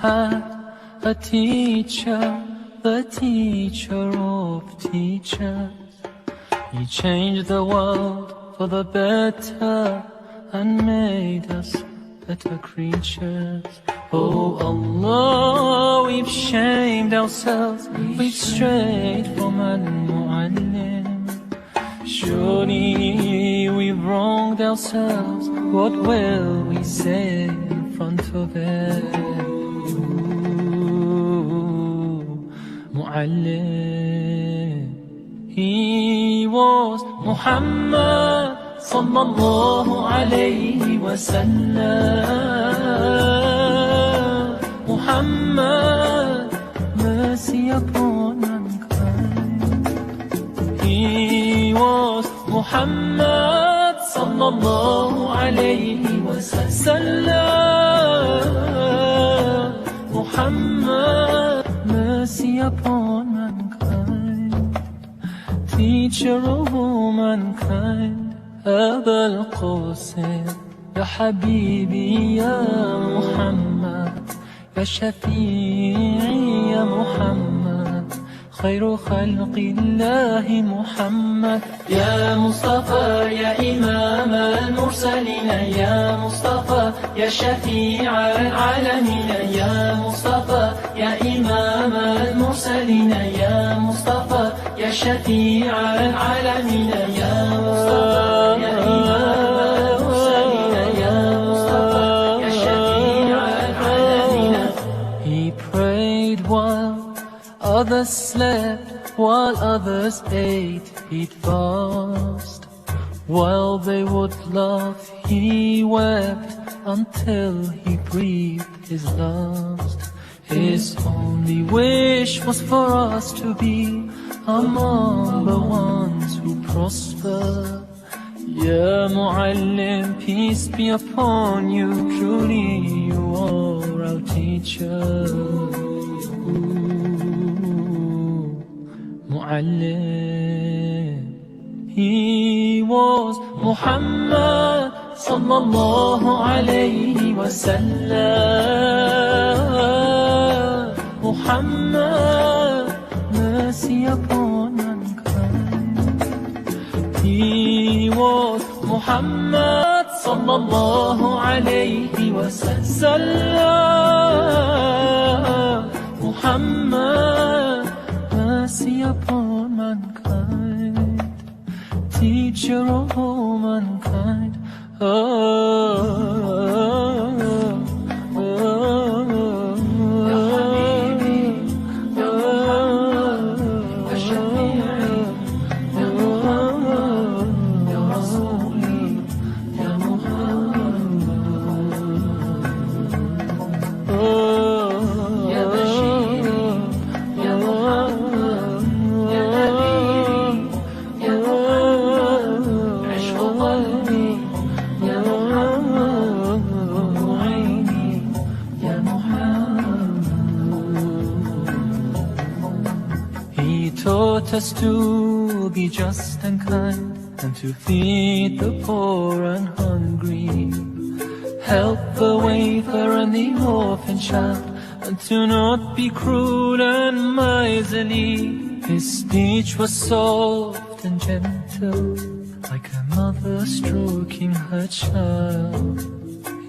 had a teacher, the teacher of teachers. He changed the world for the better and made us better creatures. Oh Allah, we've shamed ourselves, we've strayed from Al-Mu'allim. Surely we've wronged ourselves, what will we say in front of it? Mu'allim. He was Muhammad sallallahu alayhi wa sallam. Muhammad, mercy upon mankind. He was Muhammad sallallahu alayhi wa sallam. Muhammad, mercy upon mankind. Teacher of all mankind. أبا القاسم يا حبيبي يا محمد يا شفيعي يا محمد خير خلق الله محمد يا مصطفى يا إمام المرسلين يا مصطفى يا شفيع العالمين يا مصطفى يا إمام المرسلين يا مصطفى يا شفيع العالمين يا مصطفى يا إمام المرسلين يا مصطفى يا شفيع العالمين. He prayed while others slept, while others ate, he'd fast. While they would laugh, he wept until he breathed his last. His only wish was for us to be among the ones who prosper. Ya Mu'allim, peace be upon you, truly you are our teacher. Mu'allim. He was Muhammad sallallahu alayhi wa sallam. Muhammad, mercy upon mankind. He was Muhammad sallallahu alayhi wa sallam. Muhammad, mercy upon mankind. Teacher of all mankind. Taught us to be just and kind, and to feed the poor and hungry, help the wafer and the orphan child, and to not be cruel and miserly. His speech was soft and gentle, like a mother stroking her child.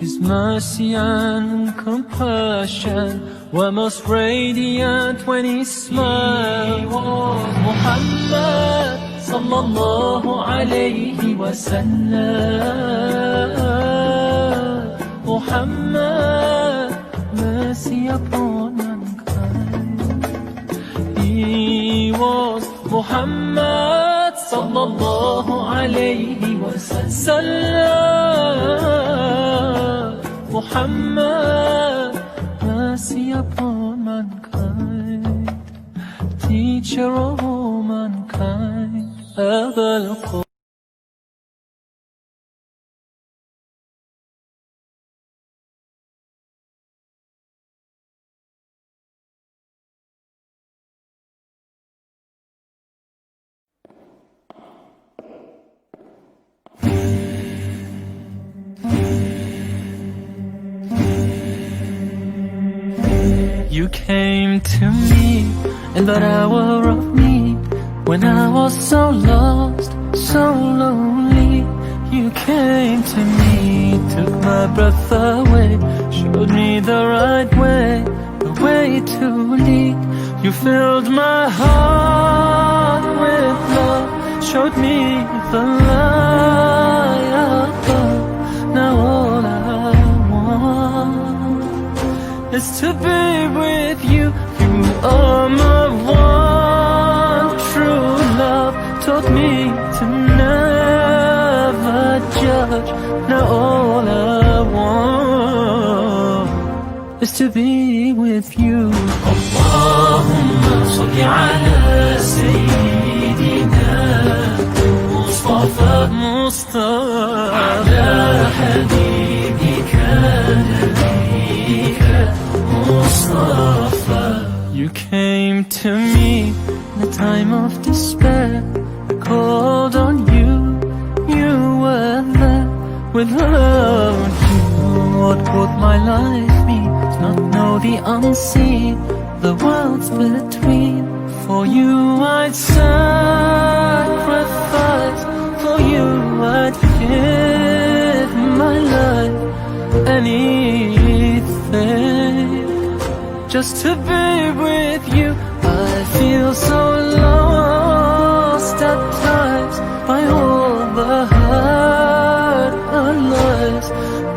His mercy and compassion were most radiant when he smiled. He was Muhammad sallallahu alayhi wa sallam. Muhammad, mercy upon mankind. He was Muhammad sallallahu alayhi wa sallam. Muhammad, mercy upon mankind. Teacher of all mankind. أبا القاسم. You came to me in that hour of need, when I was so lost, so lonely. You came to me, took my breath away, showed me the right way, the way to lead. You filled my heart with love, showed me the light above. Now all I want is to be with you. You are my one true love, taught me to never judge. Now all I want is to be with you. Allahumma salli ala Sayyidina Mustafa, ala Habibika Nabika Mustafa. You came to me in a time of despair. I called on you, you were there. Without you, what would my life be? To not know the unseen, the worlds between. For you I'd sacrifice, for you I'd give my life, anything, just to be with you. I feel so lost at times by all the hurt and lies.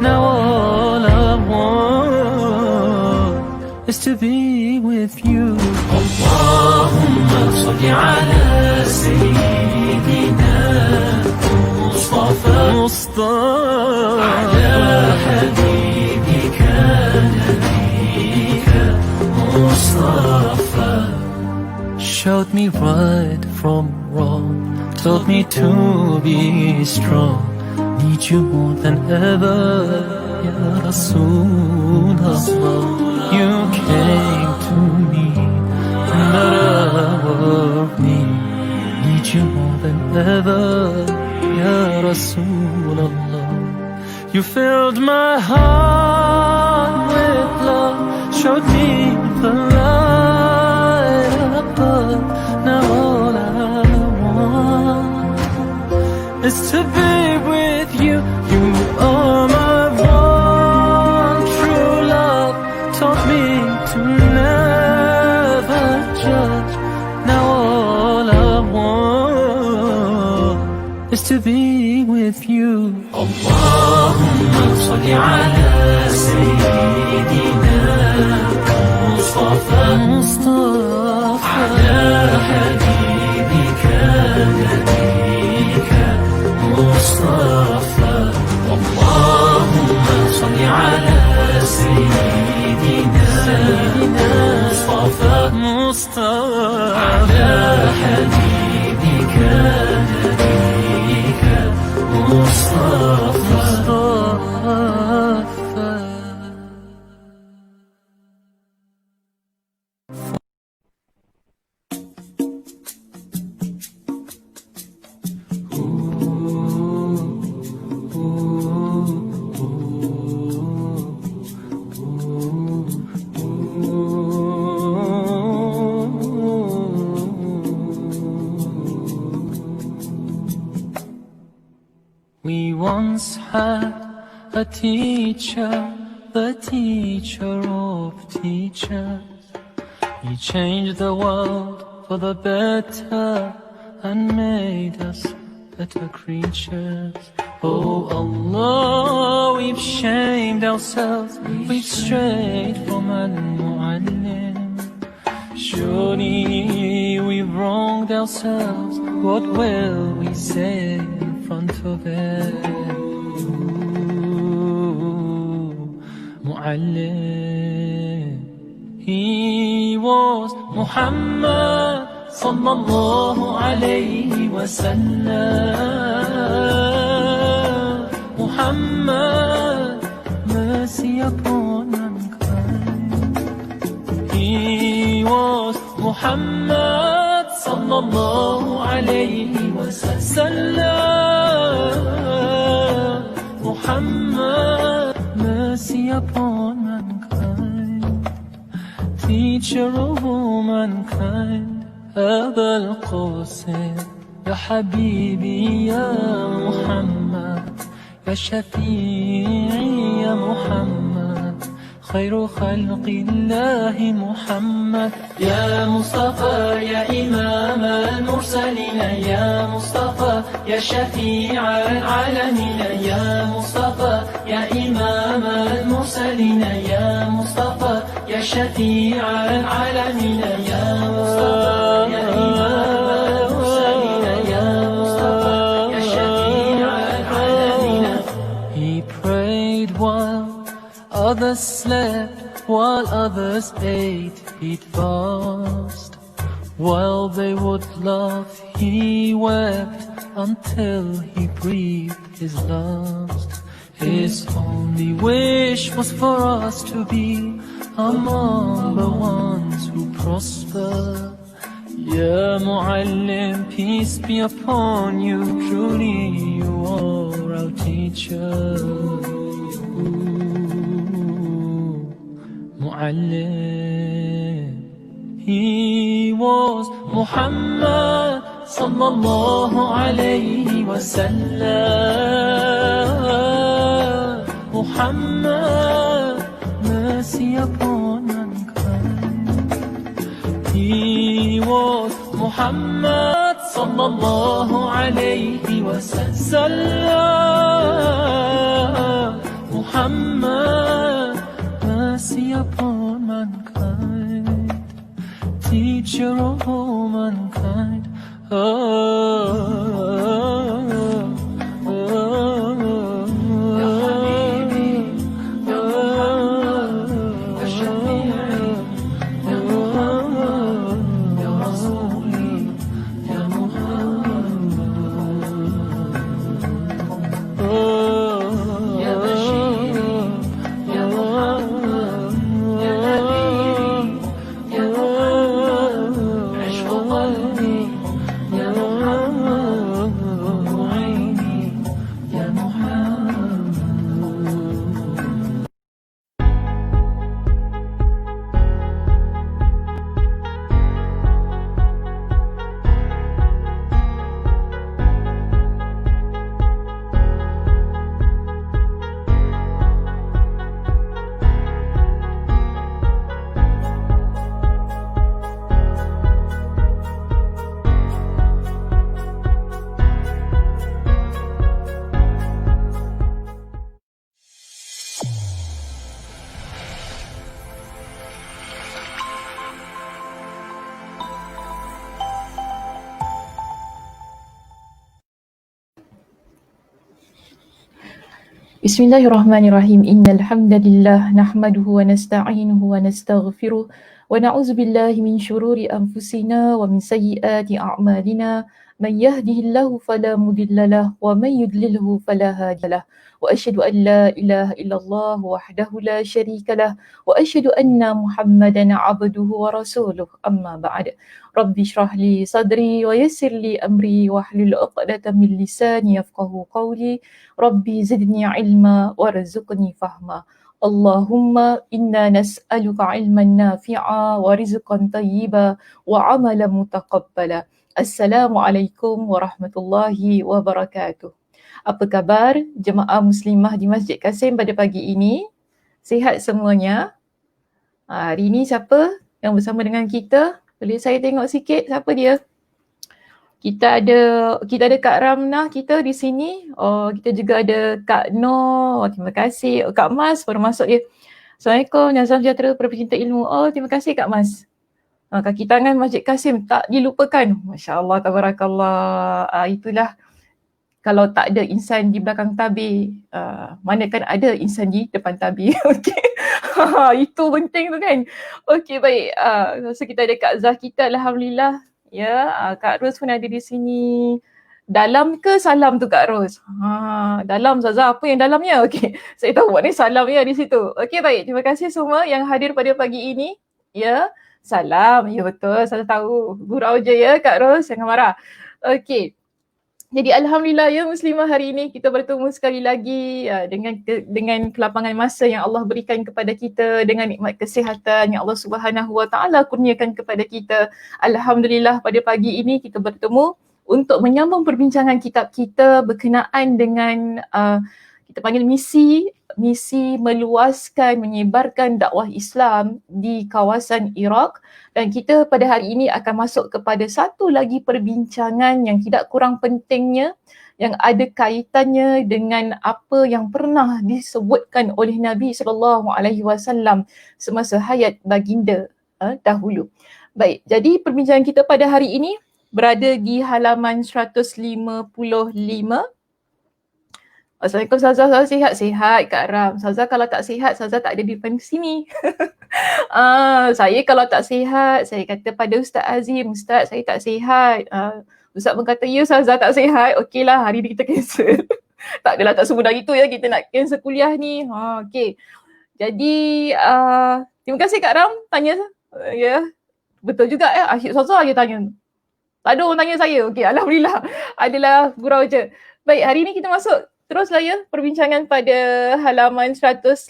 Now all I want is to be with you. Allahumma salli ala Sayyidina Mustafa, ala Habibika Nabika Mustafa. Showed me right from wrong, told me to be strong. Need you more than ever, Ya Rasulullah. You came to me in that hour of need. Need you more than ever, Ya Rasulullah. You filled my heart with love, showed me the light above. Now all I want is to be with you. You are my one true love, taught me to never judge. Now all I want is to be with you. Allahumma salli ala Sayyidina Mustafa, ala Habibika Nabika Mustafa. Allahumma salli ala Sayyidina Mustafa, ala Habibika Nabika Mustafa. We once had a teacher, the teacher of teachers. He changed the world for the better and made us better creatures. Oh Allah, we've shamed ourselves, we've strayed from Al-Mu'allim. Surely we've wronged ourselves, what will we say in front of it? Mu'allim, he was Muhammad sallallahu alayhi wa sallam. Muhammad, mercy upon mankind. He was Muhammad sallallahu alayhi wa sallam. Muhammad, mercy upon mankind. teacher of all mankind. أبا القاسم يا حبيبي يا محمد، يا شفيعي يا محمد، خير خلق الله محمد. يا مصطفى يا إمام المرسلين، يا مصطفى يا شفيع العالمين، يا مصطفى يا إمام المرسلين، يا مصطفى يا شفيع العالمين، يا مصطفى يا إمام المرسلين، يا مصطفى يا شفيع العالمين. He prayed while others slept, while others ate, he'd fast. While they would laugh, he wept until he breathed his last. His only wish was for us to be among the ones who prosper. Ya Muallim, peace be upon you, truly you are our teacher. Muallim, he was Muhammad sallallahu alayhi wa sallam. Muhammad, mercy upon mankind. He was Muhammad sallallahu alayhi wa sallam. Muhammad, mercy upon mankind, teacher of all mankind. Ya Habibi, Ya Muhammad, Ya Shafi'i, Ya Muhammad, Ya Rasuli, Ya Muhammad, Ya Bashir, Ya Muhammad, Ya Nabi, Ya Muhammad, عشق قلبي يا محمد، وعيني يا محمد. Bismillahirrahmanirrahim. Innal hamdalillah nahmaduhu wa nasta'inuhu wa nastaghfiruh wa na'udzu billahi min shururi anfusina wa min sayyiati a'malina. Man yahdihillahu fala mudhillalah wa man yudlilhu fala hadiyalah. Wa asyhadu an la ilaha illallah wahdahu la syarikalah wa asyhadu anna Muhammadan 'abduhu wa rasuluh. Amma ba'd. Rabbi shrah li sadri wa yassir li amri wahlul 'uqdatam min lisani yafqahu qawli. Rabbi zidni ilma warzuqni fahma. Allahumma inna nas'aluka ilman nafi'a wa rizqan tayyiba wa amalan mutaqabbala. Assalamualaikum warahmatullahi wabarakatuh. Apa khabar jemaah muslimah di Masjid Kasim pada pagi ini? Sihat semuanya? Hari ini siapa yang bersama dengan kita? Boleh saya tengok sikit siapa dia? Kita ada Kak Ramnah kita di sini. Oh, kita juga ada Kak Noh. Terima kasih. Kak Mas baru masuk dia. Assalamualaikum dan salam sejahtera para pecinta ilmu. Oh, terima kasih Kak Mas. Kaki tangan Masjid Kasim tak dilupakan. Masya-Allah, tabarakallah. Itulah kalau tak ada insan di belakang tabir, mana kan ada insan di depan tabir. Okey. Itu penting tu kan. Okey, baik. So kita ada Kak Zah kita, alhamdulillah. Ya, Kak Ros pun ada di sini. Dalam ke salam tu Kak Ros? Dalam Zaza, apa yang dalamnya? Okey, saya tahu maknanya salam ya di situ. Okey, baik. Terima kasih semua yang hadir pada pagi ini. Ya, salam. Ya betul, saya tahu. Gurau je ya Kak Ros, jangan marah. Okey. Jadi alhamdulillah ya muslimah, hari ini kita bertemu sekali lagi dengan kelapangan masa yang Allah berikan kepada kita, dengan nikmat kesihatan yang Allah Subhanahu Wa Taala kurniakan kepada kita. Alhamdulillah pada pagi ini kita bertemu untuk menyambung perbincangan kitab kita berkenaan dengan kita panggil misi meluaskan, menyebarkan dakwah Islam di kawasan Iraq. Dan kita pada hari ini akan masuk kepada satu lagi perbincangan yang tidak kurang pentingnya, yang ada kaitannya dengan apa yang pernah disebutkan oleh Nabi SAW semasa hayat baginda dahulu. Baik, jadi perbincangan kita pada hari ini berada di halaman 155. Assalamualaikum Ustazah, Ustazah sihat-sihat Kak Ram. Ustazah kalau tak sihat, Ustazah tak ada di depan sini. Saya kalau tak sihat, saya kata pada Ustaz Azim, Ustaz saya tak sihat. Ustaz pun kata, ya Ustazah tak sihat. Okeylah, hari ni kita cancel. Tak adalah tak semudah itu ya, kita nak cancel kuliah ni. Okey. Jadi, terima kasih Kak Ram tanya. Ya, betul juga ya. Asyik Ustazah je tanya. Tak ada orang tanya saya. Okey, alhamdulillah. Adalah gurau je. Baik, hari ni kita masuk teruslah ya perbincangan pada halaman 155.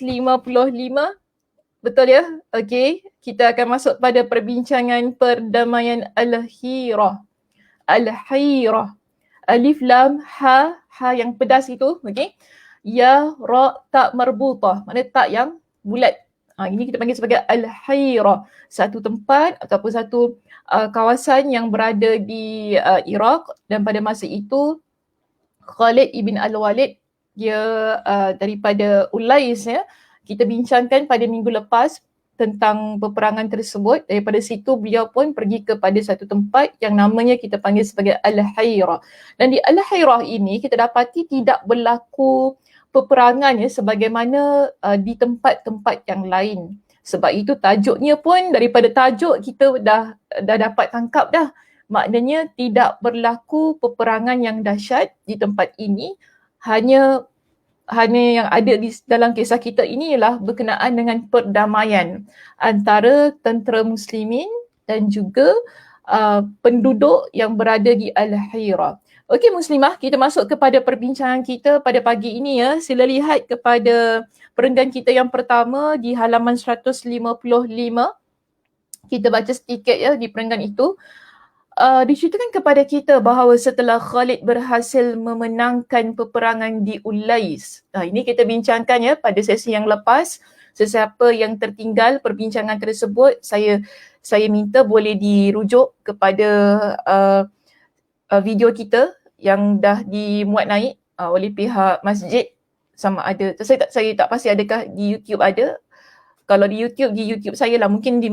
Betul ya? Okey, kita akan masuk pada perbincangan perdamaian Al-Hirah. Al-Hirah. Alif lam ha, ha yang pedas itu, okey. Ya ra tak marbutah, maknanya tak yang bulat. Ini kita panggil sebagai Al-Hirah. Satu tempat ataupun satu kawasan yang berada di Iraq, dan pada masa itu Khalid ibn Al-Walid dia daripada Ulais ya. Kita bincangkan pada minggu lepas tentang peperangan tersebut. Daripada situ beliau pun pergi kepada satu tempat yang namanya kita panggil sebagai Al-Hirah. Dan di Al-Hirah ini kita dapati tidak berlaku peperangan ya sebagaimana di tempat-tempat yang lain. Sebab itu tajuknya pun daripada tajuk kita dah dapat tangkap dah. Maknanya tidak berlaku peperangan yang dahsyat di tempat ini. Hanya yang ada di dalam kisah kita ini ialah berkenaan dengan perdamaian antara tentera muslimin dan juga penduduk yang berada di Al-Hirah. Okey muslimah, kita masuk kepada perbincangan kita pada pagi ini ya. Sila lihat kepada perenggan kita yang pertama di halaman 155. Kita baca sedikit ya di perenggan itu. Diceritakan kepada kita bahawa setelah Khalid berhasil memenangkan peperangan di Ulais. Ini kita bincangkan ya pada sesi yang lepas. Sesiapa yang tertinggal perbincangan tersebut, saya minta boleh dirujuk kepada video kita yang dah dimuat naik oleh pihak masjid. Sama ada, saya tak pasti adakah di YouTube ada. Kalau di YouTube saya lah, mungkin di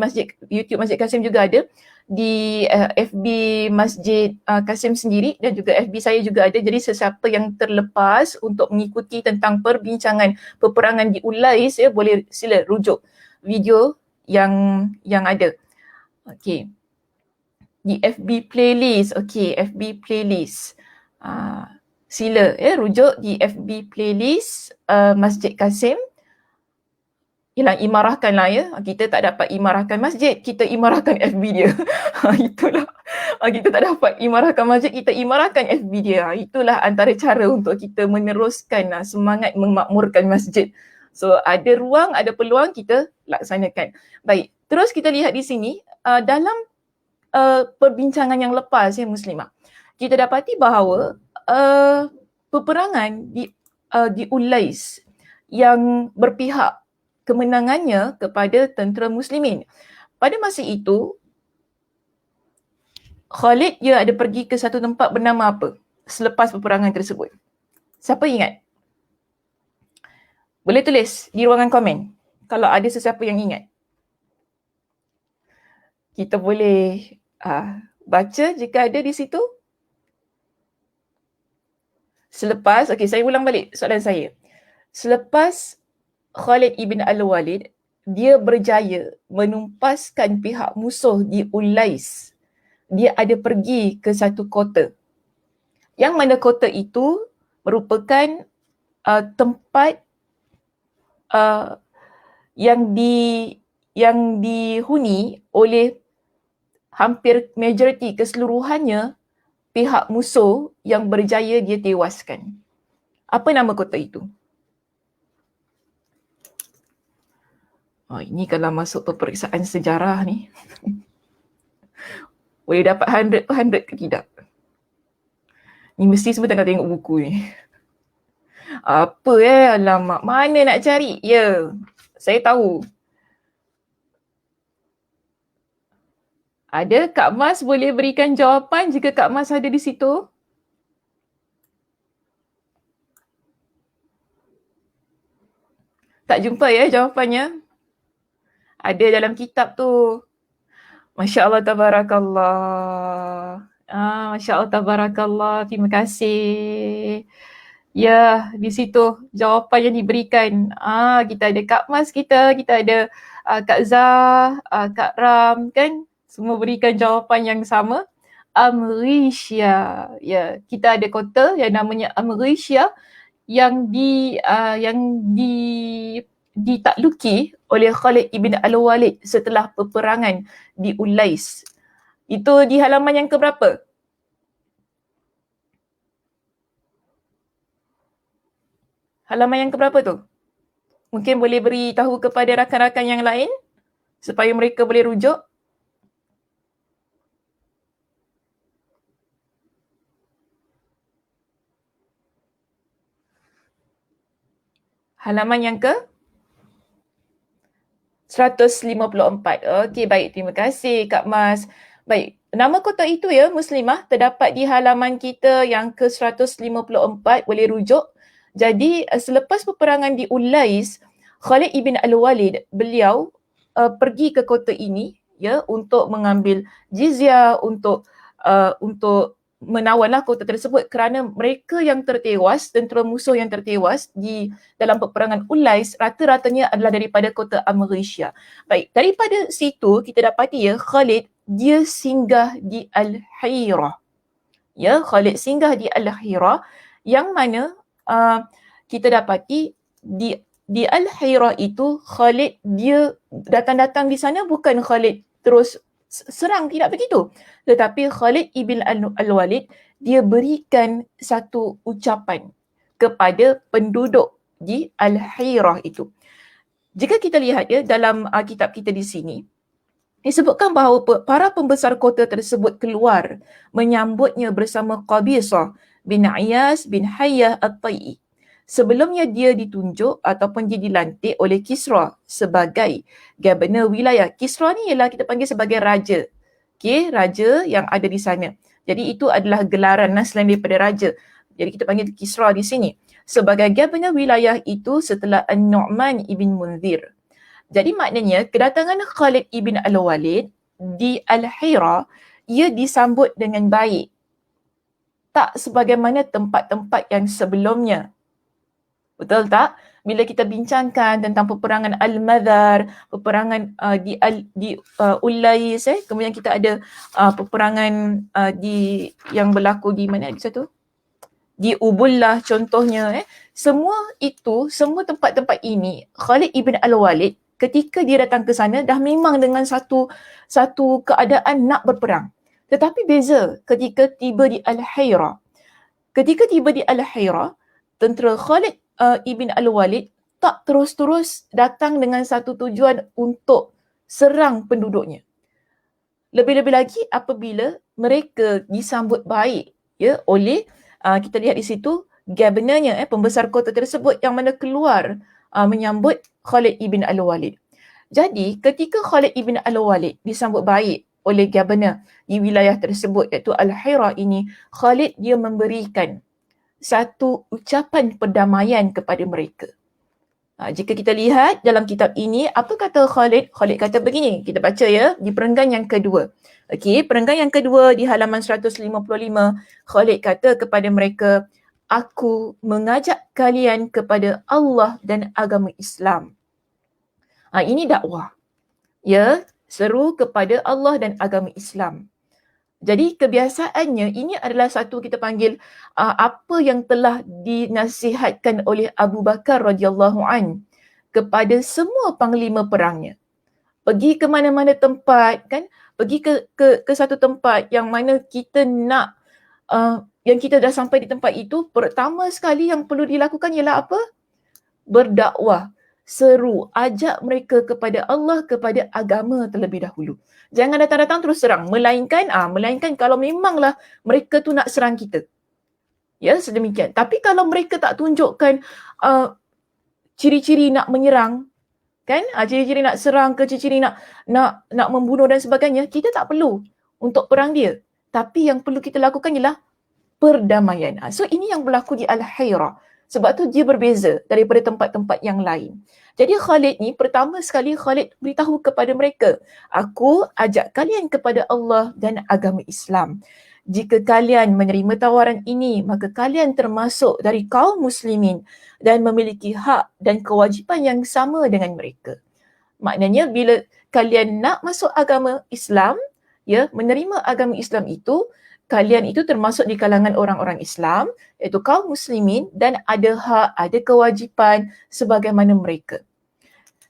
YouTube Masjid Kasim juga ada. Di FB Masjid Kasim sendiri dan juga FB saya juga ada. Jadi sesiapa yang terlepas untuk mengikuti tentang perbincangan peperangan di Ulais ya, boleh sila rujuk video yang ada. Okey. Di FB playlist. Okey, FB playlist. Sila rujuk di FB playlist Masjid Kasim. Yelah, imarahkanlah ya. Kita tak dapat imarahkan masjid, kita imarahkan FB dia. Itulah. Kita tak dapat imarahkan masjid, kita imarahkan FB dia. Itulah antara cara untuk kita meneruskan semangat memakmurkan masjid. So ada ruang, ada peluang, kita laksanakan. Baik, terus kita lihat di sini dalam perbincangan yang lepas ya muslimah. Kita dapati bahawa peperangan di Ulais yang berpihak kemenangannya kepada tentera muslimin. Pada masa itu, Khalid dia ada pergi ke satu tempat bernama apa selepas peperangan tersebut? Siapa ingat? Boleh tulis di ruangan komen kalau ada sesiapa yang ingat. Kita boleh baca jika ada di situ. Selepas, saya ulang balik soalan saya. Selepas Khalid ibn Al-Walid, dia berjaya menumpaskan pihak musuh di Ulais. Dia ada pergi ke satu kota. Yang mana kota itu merupakan tempat yang dihuni oleh hampir majoriti keseluruhannya pihak musuh yang berjaya dia tewaskan. Apa nama kota itu? Ini kalau masuk peperiksaan sejarah ni, boleh dapat 100 per 100 ke tidak? Ni mesti semua tengah tengok buku ni. Apa alamak, mana nak cari? Ya, saya tahu. Ada Kak Mas boleh berikan jawapan jika Kak Mas ada di situ? Tak jumpa ya jawapannya? Ada dalam kitab tu. Masya Allah, tabarakallah. Masya Allah, tabarakallah. Terima kasih. Ya, di situ jawapan yang diberikan. Kita ada Kak Mas kita ada Kak Zah, Kak Ram, kan? Semua berikan jawapan yang sama. Amrisya. Ya, kita ada kota yang namanya Amrisya yang ditakluki oleh Khalid ibn Al-Walid setelah peperangan di Ulais. Itu di halaman yang keberapa? Halaman yang keberapa tu? Mungkin boleh beritahu kepada rakan-rakan yang lain supaya mereka boleh rujuk. Halaman yang ke 154. Okey, baik. Terima kasih Kak Mas. Baik, nama kota itu ya, Muslimah, terdapat di halaman kita yang ke 154. Boleh rujuk. Jadi, selepas peperangan di Ulais, Khalid ibn Al-Walid, beliau pergi ke kota ini ya untuk mengambil jizyah, untuk menawanlah kota tersebut kerana mereka yang tertewas, tentera musuh yang tertewas di dalam peperangan Ulais rata-ratanya adalah daripada kota Amrisya. Baik, daripada situ kita dapati ya Khalid dia singgah di Al-Hira. Ya, Khalid singgah di Al-Hira yang mana kita dapati di Al-Hira itu Khalid dia datang-datang di sana bukan Khalid terus serang, tidak begitu. Tetapi Khalid ibn Al-Walid dia berikan satu ucapan kepada penduduk di Al-Hira itu. Jika kita lihat ya dalam kitab kita di sini, disebutkan bahawa para pembesar kota tersebut keluar menyambutnya bersama Qabisah bin Iyas bin Hayyah At-Tai'i. Sebelumnya dia ditunjuk ataupun dia dilantik oleh Kisra sebagai governor wilayah. Kisra ni ialah kita panggil sebagai raja. Okey, raja yang ada di sana. Jadi itu adalah gelaran selain daripada raja. Jadi kita panggil Kisra di sini. Sebagai governor wilayah itu setelah An-Nu'man ibn Munzir. Jadi maknanya kedatangan Khalid ibn Al-Walid di Al-Hira, ia disambut dengan baik. Tak sebagaimana tempat-tempat yang sebelumnya. Betul tak? Bila kita bincangkan tentang peperangan Al-Madar, peperangan di Ulais, kemudian kita ada peperangan yang berlaku di mana di satu? Di Ubullah contohnya. Semua tempat-tempat ini, Khalid ibn Al-Walid ketika dia datang ke sana dah memang dengan satu keadaan nak berperang. Tetapi beza ketika tiba di Al-Hira. Ketika tiba di Al-Hira, tentera Khalid ibn Al-Walid tak terus-terus datang dengan satu tujuan untuk serang penduduknya. Lebih-lebih lagi apabila mereka disambut baik ya oleh kita lihat di situ governornya pembesar kota tersebut yang mana keluar menyambut Khalid ibn Al-Walid. Jadi ketika Khalid ibn Al-Walid disambut baik oleh governor di wilayah tersebut iaitu Al-Hira ini, Khalid dia memberikan satu ucapan perdamaian kepada mereka. Jika kita lihat dalam kitab ini, apa kata Khalid? Khalid kata begini, kita baca ya, di perenggan yang kedua. Okey, perenggan yang kedua di halaman 155, Khalid kata kepada mereka, aku mengajak kalian kepada Allah dan agama Islam. Ini dakwah. Ya, seru kepada Allah dan agama Islam. Jadi kebiasaannya ini adalah satu kita panggil apa yang telah dinasihatkan oleh Abu Bakar radhiyallahu an kepada semua panglima perangnya. Pergi ke mana-mana tempat kan, pergi ke satu tempat yang mana kita nak yang kita dah sampai di tempat itu, pertama sekali yang perlu dilakukan ialah apa? Berdakwah, seru, ajak mereka kepada Allah, kepada agama terlebih dahulu. Jangan datang-datang terus serang, melainkan kalau memanglah mereka tu nak serang kita. Ya, sedemikian. Tapi kalau mereka tak tunjukkan ciri-ciri nak menyerang, kan? Ciri-ciri nak serang ke ciri-ciri nak membunuh dan sebagainya, kita tak perlu untuk perang dia. Tapi yang perlu kita lakukan ialah perdamaian. So ini yang berlaku di Al-Hira. Sebab tu dia berbeza daripada tempat-tempat yang lain. Jadi Khalid ni pertama sekali Khalid beritahu kepada mereka, aku ajak kalian kepada Allah dan agama Islam. Jika kalian menerima tawaran ini, maka kalian termasuk dari kaum muslimin dan memiliki hak dan kewajipan yang sama dengan mereka. Maknanya bila kalian nak masuk agama Islam, ya, menerima agama Islam itu, kalian itu termasuk di kalangan orang-orang Islam, iaitu kaum muslimin, dan ada hak, ada kewajipan sebagaimana mereka.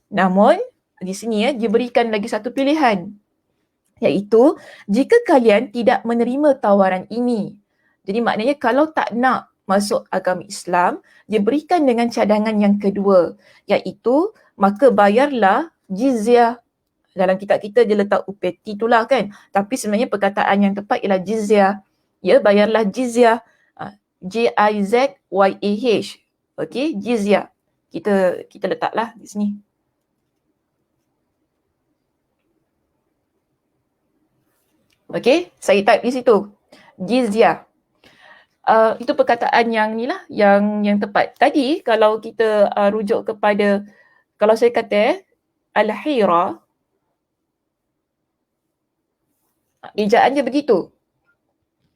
Namun, di sini diberikan lagi satu pilihan, iaitu jika kalian tidak menerima tawaran ini. Jadi maknanya kalau tak nak masuk agama Islam, diberikan dengan cadangan yang kedua, iaitu maka bayarlah jizyah. Dalam kitab kita dia letak upeti itulah kan. Tapi sebenarnya perkataan yang tepat ialah jizyah. Ya, bayarlah jizyah. J-I-Z-Y-A-H. Okey, jizyah. Kita letaklah di sini. Okey, saya type di situ. Jizyah. Itu perkataan yang ni lah, yang tepat. Tadi kalau kita rujuk kepada, kalau saya kata Al-Hira, ejaan dia begitu.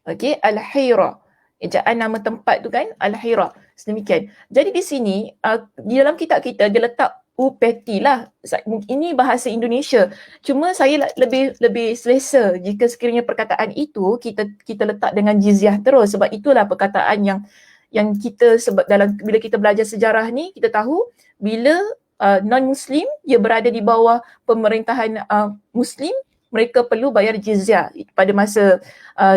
Okey, Al-Hira. Ejaan nama tempat tu kan, Al-Hira. Sedemikian. Jadi di sini, di dalam kitab kita, dia letak upeti lah. Ini bahasa Indonesia. Cuma saya lebih selesa jika sekiranya perkataan itu kita letak dengan jizyah terus. Sebab itulah perkataan yang kita, sebab bila kita belajar sejarah ni, kita tahu bila non-Muslim, dia berada di bawah pemerintahan Muslim, mereka perlu bayar jizyah. Pada masa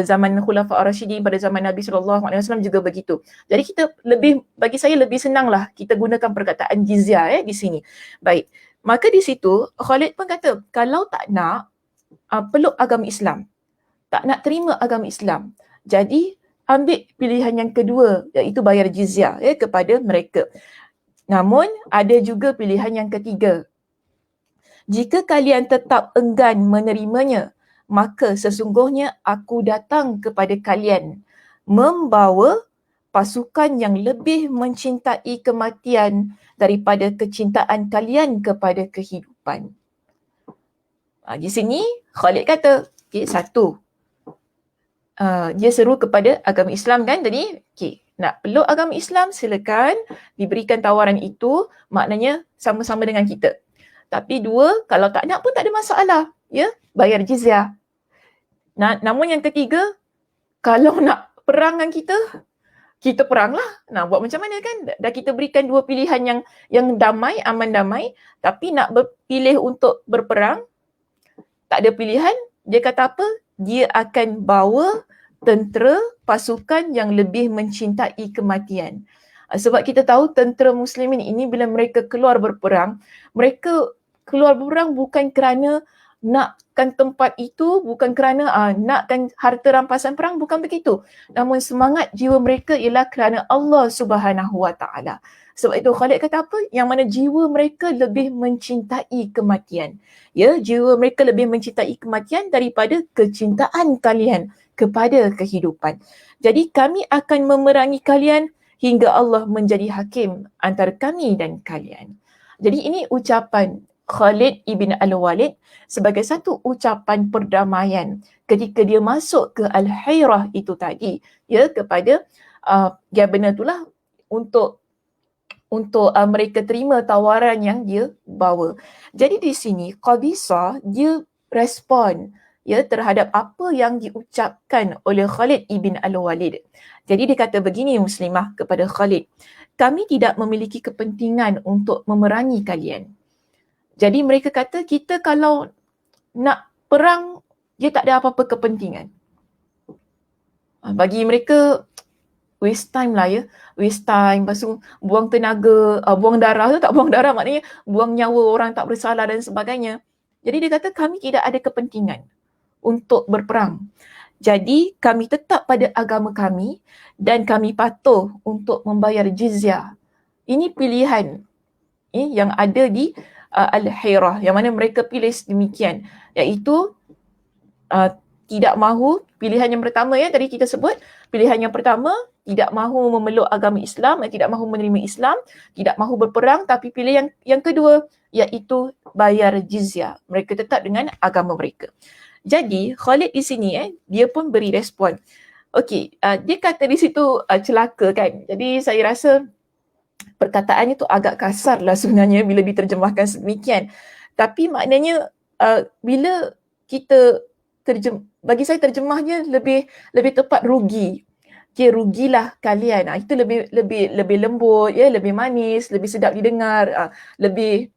zaman Khulafa Ar-Rasyidin, pada zaman Nabi SAW juga begitu. Jadi bagi saya lebih senanglah kita gunakan perkataan jizyah di sini. Baik, maka di situ Khalid pun kata, kalau tak nak peluk agama Islam, tak nak terima agama Islam, jadi ambil pilihan yang kedua, iaitu bayar jizyah kepada mereka. Namun ada juga pilihan yang ketiga. Jika kalian tetap enggan menerimanya, maka sesungguhnya aku datang kepada kalian membawa pasukan yang lebih mencintai kematian daripada kecintaan kalian kepada kehidupan. Di sini Khalid kata, satu, dia seru kepada agama Islam kan tadi. Nak peluk agama Islam, silakan, diberikan tawaran itu, maknanya sama-sama dengan kita. Tapi dua, kalau tak nak pun tak ada masalah, ya, bayar jizyah. Namun yang ketiga, kalau nak perang dengan kita peranglah. Buat macam mana kan? Dah kita berikan dua pilihan yang damai, aman damai, tapi nak pilih untuk berperang, tak ada pilihan. Dia kata apa? Dia akan bawa tentera, pasukan yang lebih mencintai kematian. Sebab kita tahu tentera muslimin ini bila mereka keluar berperang, mereka keluar berperang bukan kerana nakkan tempat itu, bukan kerana nakkan harta rampasan perang, bukan begitu. Namun semangat jiwa mereka ialah kerana Allah Subhanahu Wa Taala. Sebab itu Khalid kata apa? Yang mana jiwa mereka lebih mencintai kematian. Ya, jiwa mereka lebih mencintai kematian daripada kecintaan kalian kepada kehidupan. Jadi kami akan memerangi kalian hingga Allah menjadi hakim antara kami dan kalian. Jadi ini ucapan Khalid ibn Al-Walid sebagai satu ucapan perdamaian ketika dia masuk ke Al-Hirah itu tadi, ya, kepada benar itulah untuk mereka terima tawaran yang dia bawa. Jadi di sini Qabisah dia respon, ya, terhadap apa yang diucapkan oleh Khalid ibn Al-Walid. Jadi dia kata begini Muslimah kepada Khalid, kami tidak memiliki kepentingan untuk memerangi kalian. Jadi mereka kata kita kalau nak perang, dia tak ada apa-apa kepentingan. Bagi mereka waste time lah ya, waste time, lepas tu buang tenaga, buang darah tu tak buang darah maknanya buang nyawa orang tak bersalah dan sebagainya. Jadi dia kata kami tidak ada kepentingan untuk berperang. Jadi kami tetap pada agama kami dan kami patuh untuk membayar jizyah. Ini pilihan yang ada di Al-Hirah, yang mana mereka pilih demikian, iaitu tidak mahu, pilihan yang pertama tadi kita sebut, pilihan yang pertama tidak mahu memeluk agama Islam, tidak mahu menerima Islam, tidak mahu berperang, tapi pilih yang kedua iaitu bayar jizyah. Mereka tetap dengan agama mereka. Jadi Khalid di sini dia pun beri respon. Okey, dia kata di situ celaka kan. Jadi saya rasa perkataannya tu agak kasar lah sebenarnya bila diterjemahkan sedemikian. Tapi maknanya bila kita bagi saya terjemahnya lebih tepat rugi. Okay, rugilah kalian. Itu lebih lembut, lebih manis, lebih sedap didengar, lebih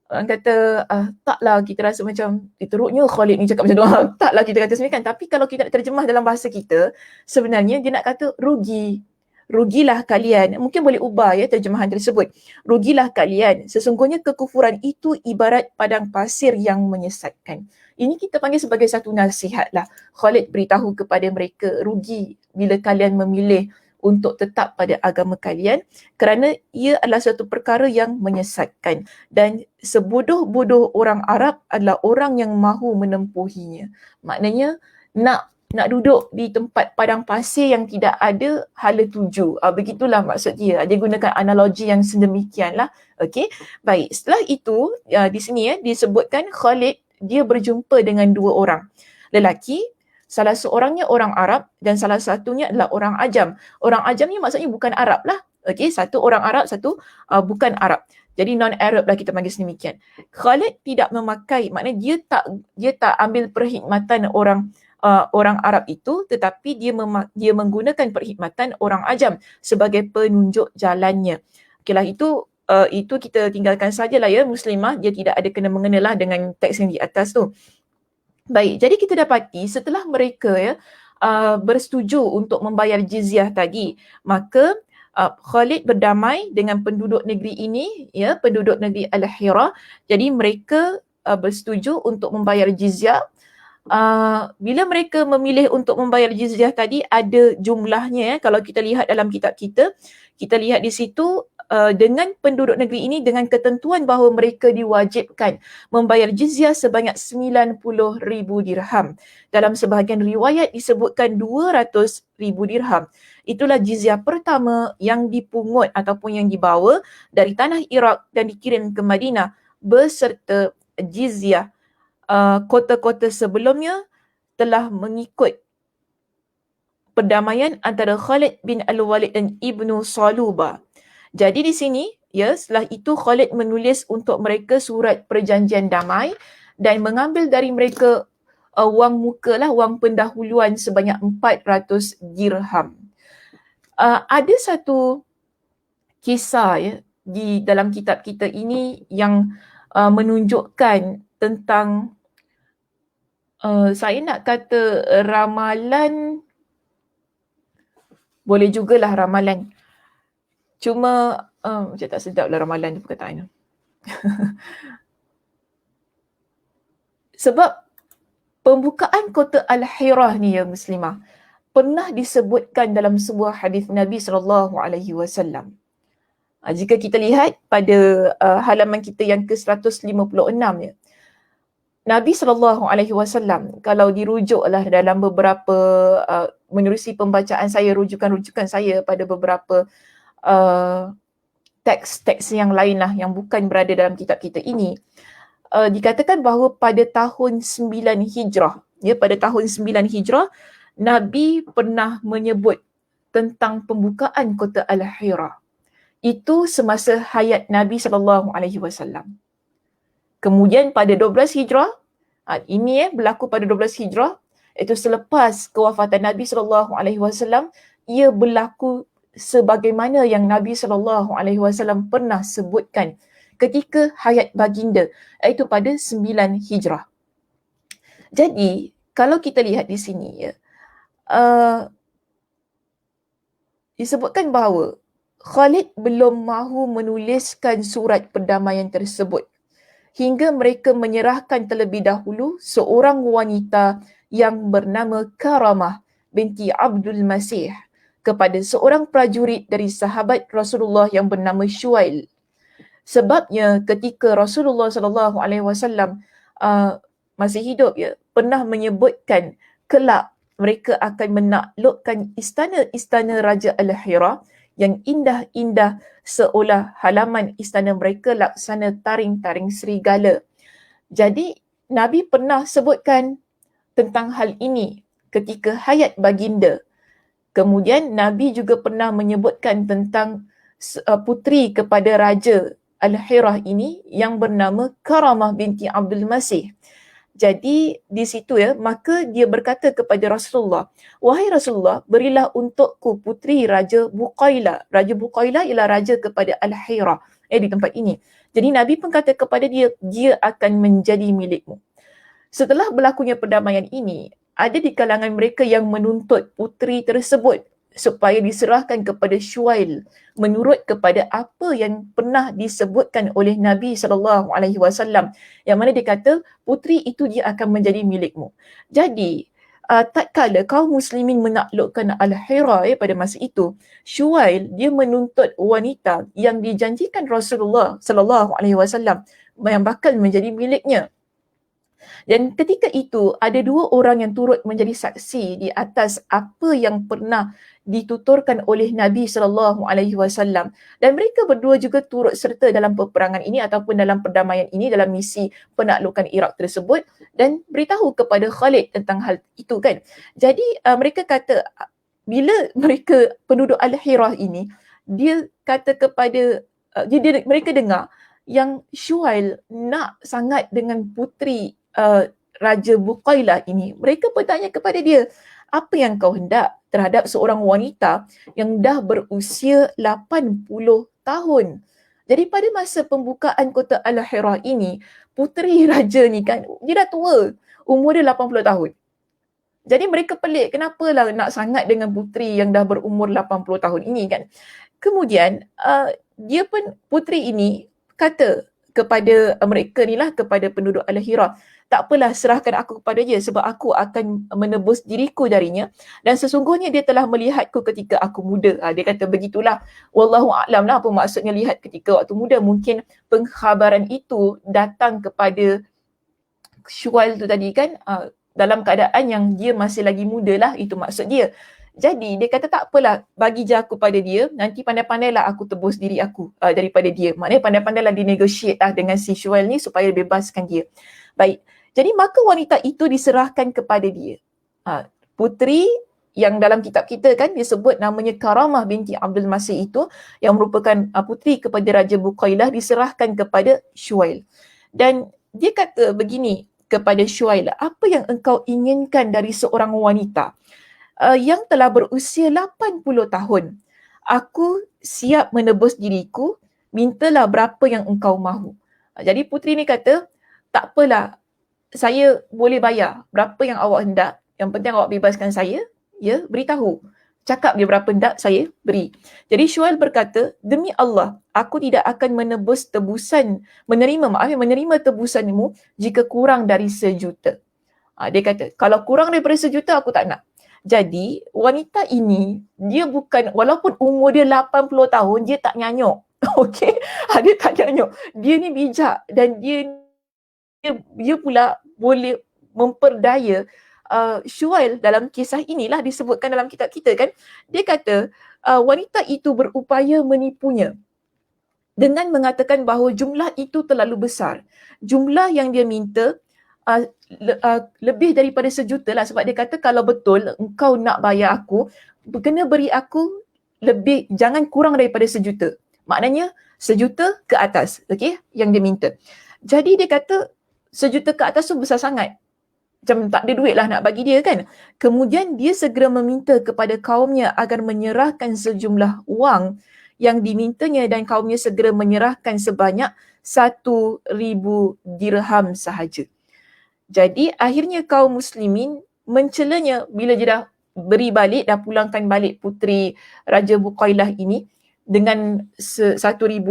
orang kata taklah kita rasa macam teruknya Khalid ni cakap macam tu. Taklah kita kata sendiri kan. Tapi kalau kita nak terjemah dalam bahasa kita, sebenarnya dia nak kata rugi. Rugilah kalian. Mungkin boleh ubah terjemahan tersebut. Rugilah kalian. Sesungguhnya kekufuran itu ibarat padang pasir yang menyesatkan. Ini kita panggil sebagai satu nasihat lah. Khalid beritahu kepada mereka, rugi bila kalian memilih untuk tetap pada agama kalian kerana ia adalah satu perkara yang menyesatkan dan sebodoh-bodoh orang Arab adalah orang yang mahu menempuhinya. Maknanya nak duduk di tempat padang pasir yang tidak ada hala tuju. Begitulah maksud dia. Dia gunakan analogi yang sedemikian lah. Okey. Baik. Setelah itu, di sini disebutkan Khalid dia berjumpa dengan dua orang lelaki. Salah seorangnya orang Arab dan salah satunya adalah orang Ajam. Orang Ajam ni maksudnya bukan Arab lah. Okey, satu orang Arab, satu bukan Arab. Jadi non-Arab lah kita panggil sedemikian. Khalid tidak memakai, maknanya dia tak ambil perkhidmatan orang Arab itu, tetapi dia menggunakan perkhidmatan orang Ajam sebagai penunjuk jalannya. Okeylah, itu kita tinggalkan sajalah Muslimah, dia tidak ada kena mengena lah dengan teks yang di atas tu. Baik, jadi kita dapati setelah mereka bersetuju untuk membayar jizyah tadi, maka Khalid berdamai dengan penduduk negeri ini, penduduk negeri Al-Hirah. Jadi mereka bersetuju untuk membayar jizyah. Bila mereka memilih untuk membayar jizyah tadi, ada jumlahnya. Kalau kita lihat dalam kitab kita lihat di situ dengan penduduk negeri ini dengan ketentuan bahawa mereka diwajibkan membayar jizyah sebanyak 90,000 dirham. Dalam sebahagian riwayat disebutkan 200,000 dirham. Itulah jizyah pertama yang dipungut ataupun yang dibawa dari tanah Iraq dan dikirim ke Madinah beserta jizyah kota-kota sebelumnya telah mengikut perdamaian antara Khalid bin Al-Walid dan Ibnu Salubah. Jadi di sini, setelah itu Khalid menulis untuk mereka surat perjanjian damai dan mengambil dari mereka wang muka lah, wang pendahuluan sebanyak 400 dirham. Ada satu kisah di dalam kitab kita ini yang menunjukkan tentang saya nak kata ramalan, boleh jugalah ramalan. Cuma macam tak sedap lah ramalan tu perkataan. Sebab pembukaan kota Al-Hirah ni Muslimah pernah disebutkan dalam sebuah hadis Nabi SAW. Jika kita lihat pada halaman kita yang ke-156 Nabi SAW, kalau dirujuklah dalam beberapa menerusi pembacaan saya, rujukan-rujukan saya pada beberapa teks-teks yang lain lah yang bukan berada dalam kitab kita ini, dikatakan bahawa pada tahun 9 Hijrah, pada tahun 9 Hijrah, Nabi pernah menyebut tentang pembukaan kota Al-Hirah. Itu semasa hayat Nabi SAW. Kemudian pada 12 Hijrah, ini berlaku pada 12 Hijrah, iaitu selepas kewafatan Nabi SAW, ia berlaku sebagaimana yang Nabi SAW pernah sebutkan ketika hayat baginda, iaitu pada 9 Hijrah. Jadi, kalau kita lihat di sini, disebutkan bahawa Khalid belum mahu menuliskan surat perdamaian tersebut hingga mereka menyerahkan terlebih dahulu seorang wanita yang bernama Karamah binti Abdul Masih kepada seorang prajurit dari sahabat Rasulullah yang bernama Shuail. Sebabnya ketika Rasulullah sallallahu alaihi wasallam masih hidup pernah menyebutkan kelak mereka akan menaklukkan istana-istana Raja Al-Hira yang indah-indah seolah halaman istana mereka laksana taring-taring serigala. Jadi Nabi pernah sebutkan tentang hal ini ketika hayat baginda. Kemudian Nabi juga pernah menyebutkan tentang puteri kepada Raja Al-Hirah ini yang bernama Karamah binti Abdul Masih. Jadi di situ maka dia berkata kepada Rasulullah, "Wahai Rasulullah, berilah untukku puteri Raja Buqailah." Raja Buqailah ialah raja kepada Al-Hirah di tempat ini. Jadi Nabi pun kata kepada dia, dia akan menjadi milikmu. Setelah berlakunya perdamaian ini, ada di kalangan mereka yang menuntut puteri tersebut supaya diserahkan kepada Shuail menurut kepada apa yang pernah disebutkan oleh Nabi SAW, yang mana dia kata puteri itu dia akan menjadi milikmu. Jadi tak kala kaum muslimin menaklukkan Al-Hira pada masa itu, Shuail dia menuntut wanita yang dijanjikan Rasulullah SAW yang bakal menjadi miliknya. Dan ketika itu ada dua orang yang turut menjadi saksi di atas apa yang pernah dituturkan oleh Nabi SAW, dan mereka berdua juga turut serta dalam peperangan ini ataupun dalam perdamaian ini, dalam misi penaklukan Iraq tersebut, dan beritahu kepada Khalid tentang hal itu kan. Jadi mereka kata bila mereka penduduk Al-Hirah ini, dia kata kepada mereka dengar yang Shuail nak sangat dengan puteri Raja Buqailah ini. Mereka bertanya kepada dia, apa yang kau hendak terhadap seorang wanita yang dah berusia 80 tahun. Jadi pada masa pembukaan kota Al-Hira ini, puteri raja ni kan, dia dah tua, umur dia 80 tahun. Jadi mereka pelik, kenapalah nak sangat dengan puteri yang dah berumur 80 tahun ini kan. Kemudian dia pun, puteri ini kata kepada mereka ni lah, kepada penduduk Al-Hira, tak apalah, serahkan aku kepada dia sebab aku akan menebus diriku darinya dan sesungguhnya dia telah melihatku ketika aku muda. Dia kata begitulah. Wallahu a'lam lah apa maksudnya lihat ketika waktu muda. Mungkin pengkhabaran itu datang kepada Shuail tu tadi kan, dalam keadaan yang dia masih lagi muda lah, itu maksud dia. Jadi dia kata tak apalah, bagi je aku pada dia, nanti pandai-pandailah aku tebus diri aku daripada dia. Maknanya pandai-pandailah di-negotiate dengan si Shuail ni supaya bebaskan dia. Baik, jadi maka wanita itu diserahkan kepada dia. Puteri yang dalam kitab kita kan disebut namanya Karamah binti Abdul Masih itu, yang merupakan puteri kepada Raja Buqailah, diserahkan kepada Shuail. Dan dia kata begini kepada Shuail, apa yang engkau inginkan dari seorang wanita yang telah berusia 80 tahun? Aku siap menebus diriku, mintalah berapa yang engkau mahu. Jadi puteri ni kata, tak apalah, saya boleh bayar berapa yang awak hendak, yang penting awak bebaskan saya, beritahu. Cakap dia berapa hendak, saya beri. Jadi Shuail berkata, demi Allah, aku tidak akan menerima tebusanmu jika kurang dari 1 juta. Dia kata, kalau kurang daripada 1 juta, aku tak nak. Jadi, wanita ini, dia bukan, walaupun umur dia 80 tahun, dia tak nyanyuk. Okey, dia tak nyanyuk. Dia ni bijak dan dia pula boleh memperdaya Shuail. Dalam kisah inilah disebutkan dalam kitab kita kan. Dia kata wanita itu berupaya menipunya dengan mengatakan bahawa jumlah itu terlalu besar. Jumlah yang dia minta lebih daripada 1 juta lah, sebab dia kata kalau betul engkau nak bayar aku, kena beri aku lebih, jangan kurang daripada 1 juta. Maknanya 1 juta ke atas, okey, yang dia minta. Jadi dia kata 1 juta ke atas tu besar sangat. Macam tak ada duit lah nak bagi dia kan. Kemudian dia segera meminta kepada kaumnya agar menyerahkan sejumlah wang yang dimintanya dan kaumnya segera menyerahkan sebanyak 1,000 dirham sahaja. Jadi akhirnya kaum muslimin mencelanya bila dia dah beri balik, dah pulangkan balik puteri Raja Buqailah ini dengan 1,000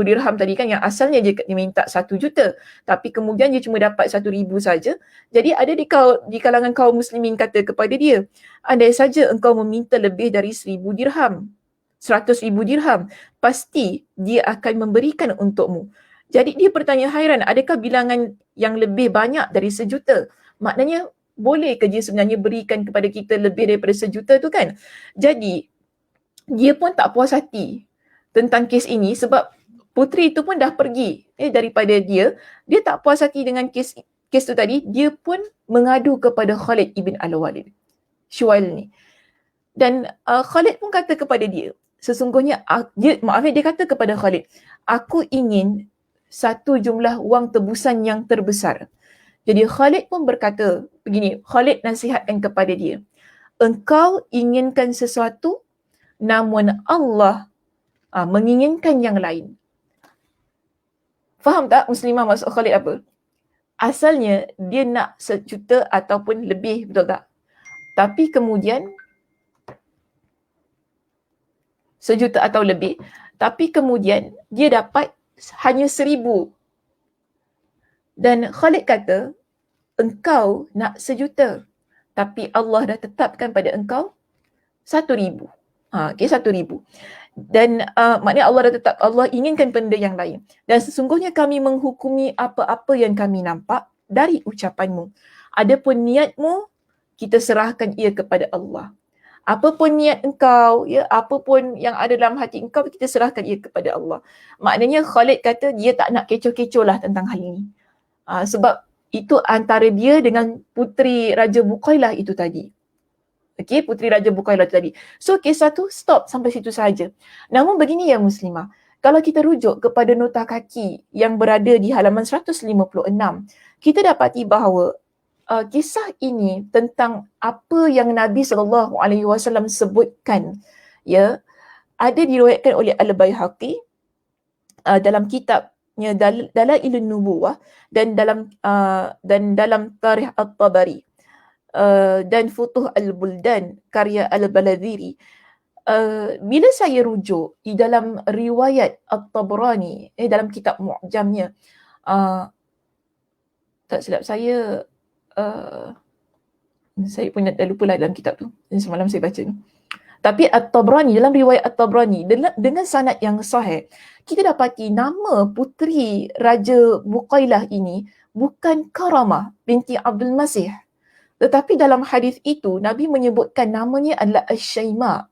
dirham tadi kan, yang asalnya dia minta 1 juta, tapi kemudian dia cuma dapat 1,000 saja. Jadi ada di kalangan kaum muslimin kata kepada dia, andai saja engkau meminta lebih dari 1,000 dirham, 100,000 dirham, pasti dia akan memberikan untukmu. Jadi dia bertanya hairan, adakah bilangan yang lebih banyak dari 1 juta? Maknanya boleh ke dia sebenarnya berikan kepada kita lebih daripada 1 juta tu kan? Jadi dia pun tak puas hati tentang kes ini sebab puteri itu pun dah pergi daripada dia tak puas hati dengan kes tu tadi. Dia pun mengadu kepada Khalid ibn Al-Walid, Shuwail ni. Dan Khalid pun kata kepada dia, sesungguhnya dia kata kepada Khalid, aku ingin satu jumlah wang tebusan yang terbesar. Jadi Khalid pun berkata begini, Khalid nasihatkan kepada dia, engkau inginkan sesuatu namun Allah menginginkan yang lain. Faham tak muslimah maksud Khalid apa? Asalnya dia nak 1 juta ataupun lebih, betul tak? Tapi kemudian 1 juta atau lebih, tapi kemudian dia dapat hanya 1,000. Dan Khalid kata, engkau nak 1 juta, tapi Allah dah tetapkan pada engkau 1,000. 1,000. Dan maknanya Allah inginkan benda yang lain. Dan sesungguhnya kami menghukumi apa-apa yang kami nampak dari ucapanmu. Adapun niatmu, kita serahkan ia kepada Allah. Apapun niat engkau, apapun yang ada dalam hati engkau, kita serahkan ia kepada Allah. Maknanya Khalid kata dia tak nak kecoh-kecoh lah tentang hal ini. Sebab itu antara dia dengan puteri Raja Buqailah itu tadi. Okey, puteri Raja Buqailah tadi. So kisah tu stop sampai situ saja. Namun begini ya muslimah, kalau kita rujuk kepada nota kaki yang berada di halaman 156, kita dapati bahawa kisah ini tentang apa yang Nabi SAW sebutkan, ada diriwayatkan oleh Al-Baihaqi dalam kitabnya Dalailun Nubuwah dan dalam Tarikh At-Tabari dan Futuh Al-Buldan karya Al-Baladhiri. Bila saya rujuk di dalam riwayat At-Tabrani, dalam kitab Mu'jamnya, tak silap saya pun dah lupa lah dalam kitab tu, semalam saya baca. Tapi At-Tabrani, dalam riwayat At-Tabrani dengan sanad yang sahih, kita dapati nama puteri Raja Buqailah ini bukan Karamah binti Abdul Masih, tetapi dalam hadis itu Nabi menyebutkan namanya adalah Asy-Syaima.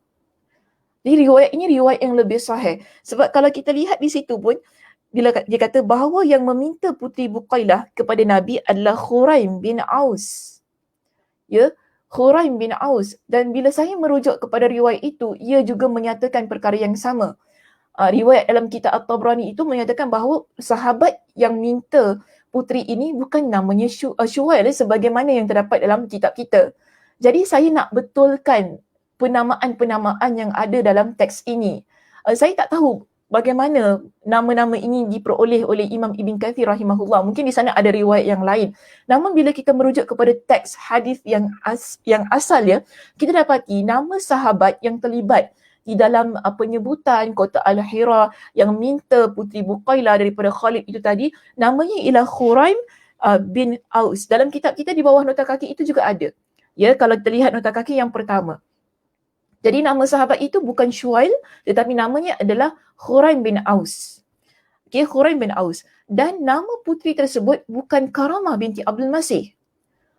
Jadi riwayat ini riwayat yang lebih sahih. Sebab kalau kita lihat di situ pun, dia kata bahawa yang meminta puteri Buqailah kepada Nabi adalah Khuraim bin Aus. Khuraim bin Aus. Dan bila saya merujuk kepada riwayat itu, ia juga menyatakan perkara yang sama. Riwayat dalam kitab At-Tabrani itu menyatakan bahawa sahabat yang minta puteri ini bukan namanya Shuwail sebagaimana yang terdapat dalam kitab kita. Jadi saya nak betulkan penamaan-penamaan yang ada dalam teks ini. Saya tak tahu bagaimana nama-nama ini diperoleh oleh Imam Ibn Kathir rahimahullah. Mungkin di sana ada riwayat yang lain. Namun bila kita merujuk kepada teks hadis yang asal, kita dapati nama sahabat yang terlibat di dalam penyebutan kota Al-Hira yang minta puteri Buqailah daripada Khalid itu tadi, namanya ialah Khuraim bin Aus. Dalam kitab kita di bawah nota kaki itu juga ada. Kalau kita lihat nota kaki yang pertama. Jadi nama sahabat itu bukan Shuwail, tetapi namanya adalah Khuraim bin Aus. Khuraim bin Aus. Dan nama puteri tersebut bukan Karamah binti Abdul Masih.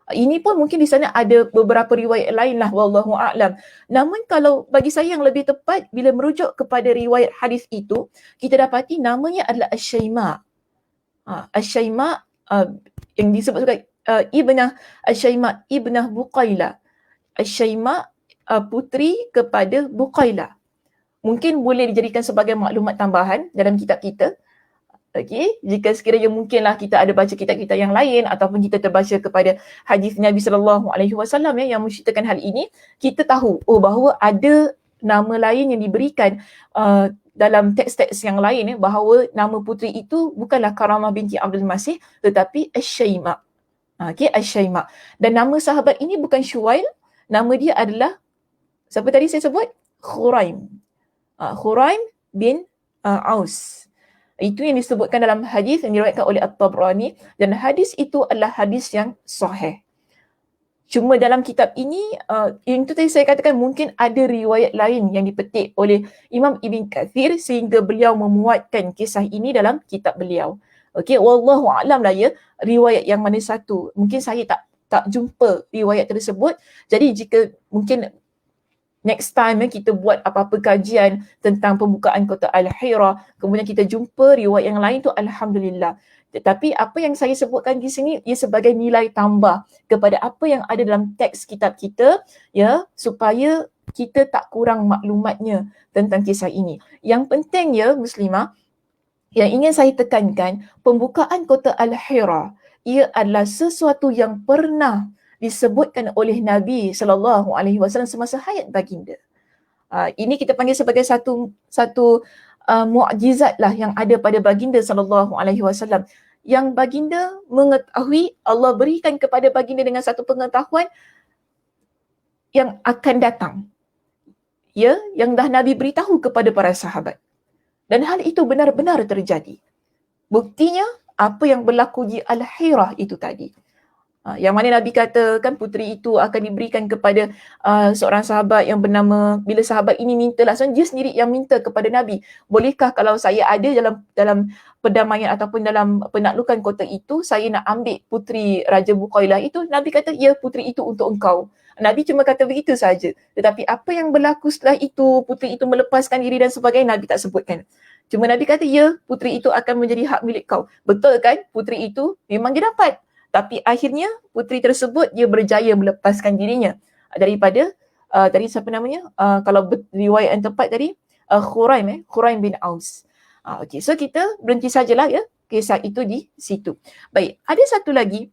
Ini pun mungkin di sana ada beberapa riwayat lain lah, wallahu a'lam. Namun kalau bagi saya yang lebih tepat, bila merujuk kepada riwayat hadis itu, kita dapati namanya adalah Asy-Syaima. Asy-Syaima yang disebut sebagai Ibnah Asy-Syaima Ibnah Buqailah. Asy-Syaima puteri kepada Buqailah. Mungkin boleh dijadikan sebagai maklumat tambahan dalam kitab kita. Jika sekiranya mungkinlah kita ada baca kitab-kitab yang lain ataupun kita terbaca kepada hadis Nabi SAW yang menceritakan hal ini, kita tahu bahawa ada nama lain yang diberikan dalam teks-teks yang lain, bahawa nama puteri itu bukanlah Karamah binti Abdul Masih tetapi Asy-Syaima. Asy-Syaima. Dan nama sahabat ini bukan Shuwail, nama dia adalah Siapa tadi saya sebut? Khuraim. Khuraim bin Aus. Itu yang disebutkan dalam hadis yang diriwayatkan oleh At-Tabrani, dan hadis itu adalah hadis yang sahih. Cuma dalam kitab ini, yang itu tadi saya katakan mungkin ada riwayat lain yang dipetik oleh Imam Ibn Kathir sehingga beliau memuatkan kisah ini dalam kitab beliau. Okey, wallahu a'lam lah ya, riwayat yang mana satu. Mungkin saya tak jumpa riwayat tersebut. Jadi jika mungkin next time kita buat apa-apa kajian tentang pembukaan kota Al-Hira, kemudian kita jumpa riwayat yang lain tu, alhamdulillah. Tetapi apa yang saya sebutkan di sini ia sebagai nilai tambah kepada apa yang ada dalam teks kitab kita, ya, supaya kita tak kurang maklumatnya tentang kisah ini. Yang penting ya muslimah, yang ingin saya tekankan, pembukaan kota Al-Hira ia adalah sesuatu yang pernah disebutkan oleh Nabi SAW semasa hayat baginda. Ini kita panggil sebagai satu mukjizat lah yang ada pada baginda SAW, yang baginda mengetahui, Allah berikan kepada baginda dengan satu pengetahuan yang akan datang, ya, yang dah Nabi beritahu kepada para sahabat, dan hal itu benar-benar terjadi. Buktinya apa yang berlaku di Al-Hira itu tadi. Yang mana Nabi katakan puteri itu akan diberikan kepada seorang sahabat yang bernama, bila sahabat ini minta langsung, dia sendiri yang minta kepada Nabi, bolehkah kalau saya ada dalam perdamaian ataupun dalam penaklukan kota itu, saya nak ambil puteri Raja Buqailah itu. Nabi kata, ya, puteri itu untuk engkau. Nabi cuma kata begitu saja. Tetapi apa yang berlaku setelah itu, puteri itu melepaskan diri dan sebagainya, Nabi tak sebutkan. Cuma Nabi kata, ya, puteri itu akan menjadi hak milik kau. Betul kan? Puteri itu memang dia dapat. Tapi akhirnya puteri tersebut dia berjaya melepaskan dirinya daripada dari siapa namanya, kalau riwayat yang tepat tadi, Khuraim bin Aus. Okey, so kita berhenti sajalah ya kisah itu di situ. Baik, ada satu lagi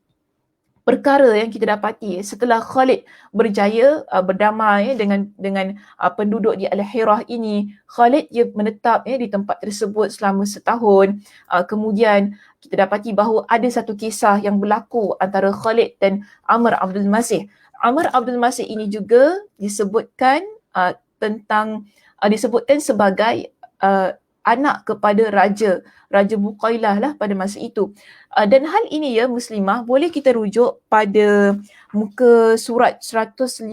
perkara yang kita dapati setelah Khalid berjaya berdamai dengan penduduk di Al-Hira ini. Khalid dia menetap di tempat tersebut selama setahun. Kemudian kita dapati bahawa ada satu kisah yang berlaku antara Khalid dan Amr Abdul Masih. Amr Abdul Masih ini juga disebutkan disebutkan sebagai anak kepada Raja Buqailah lah pada masa itu. Dan hal ini ya muslimah, boleh kita rujuk pada muka surat 158.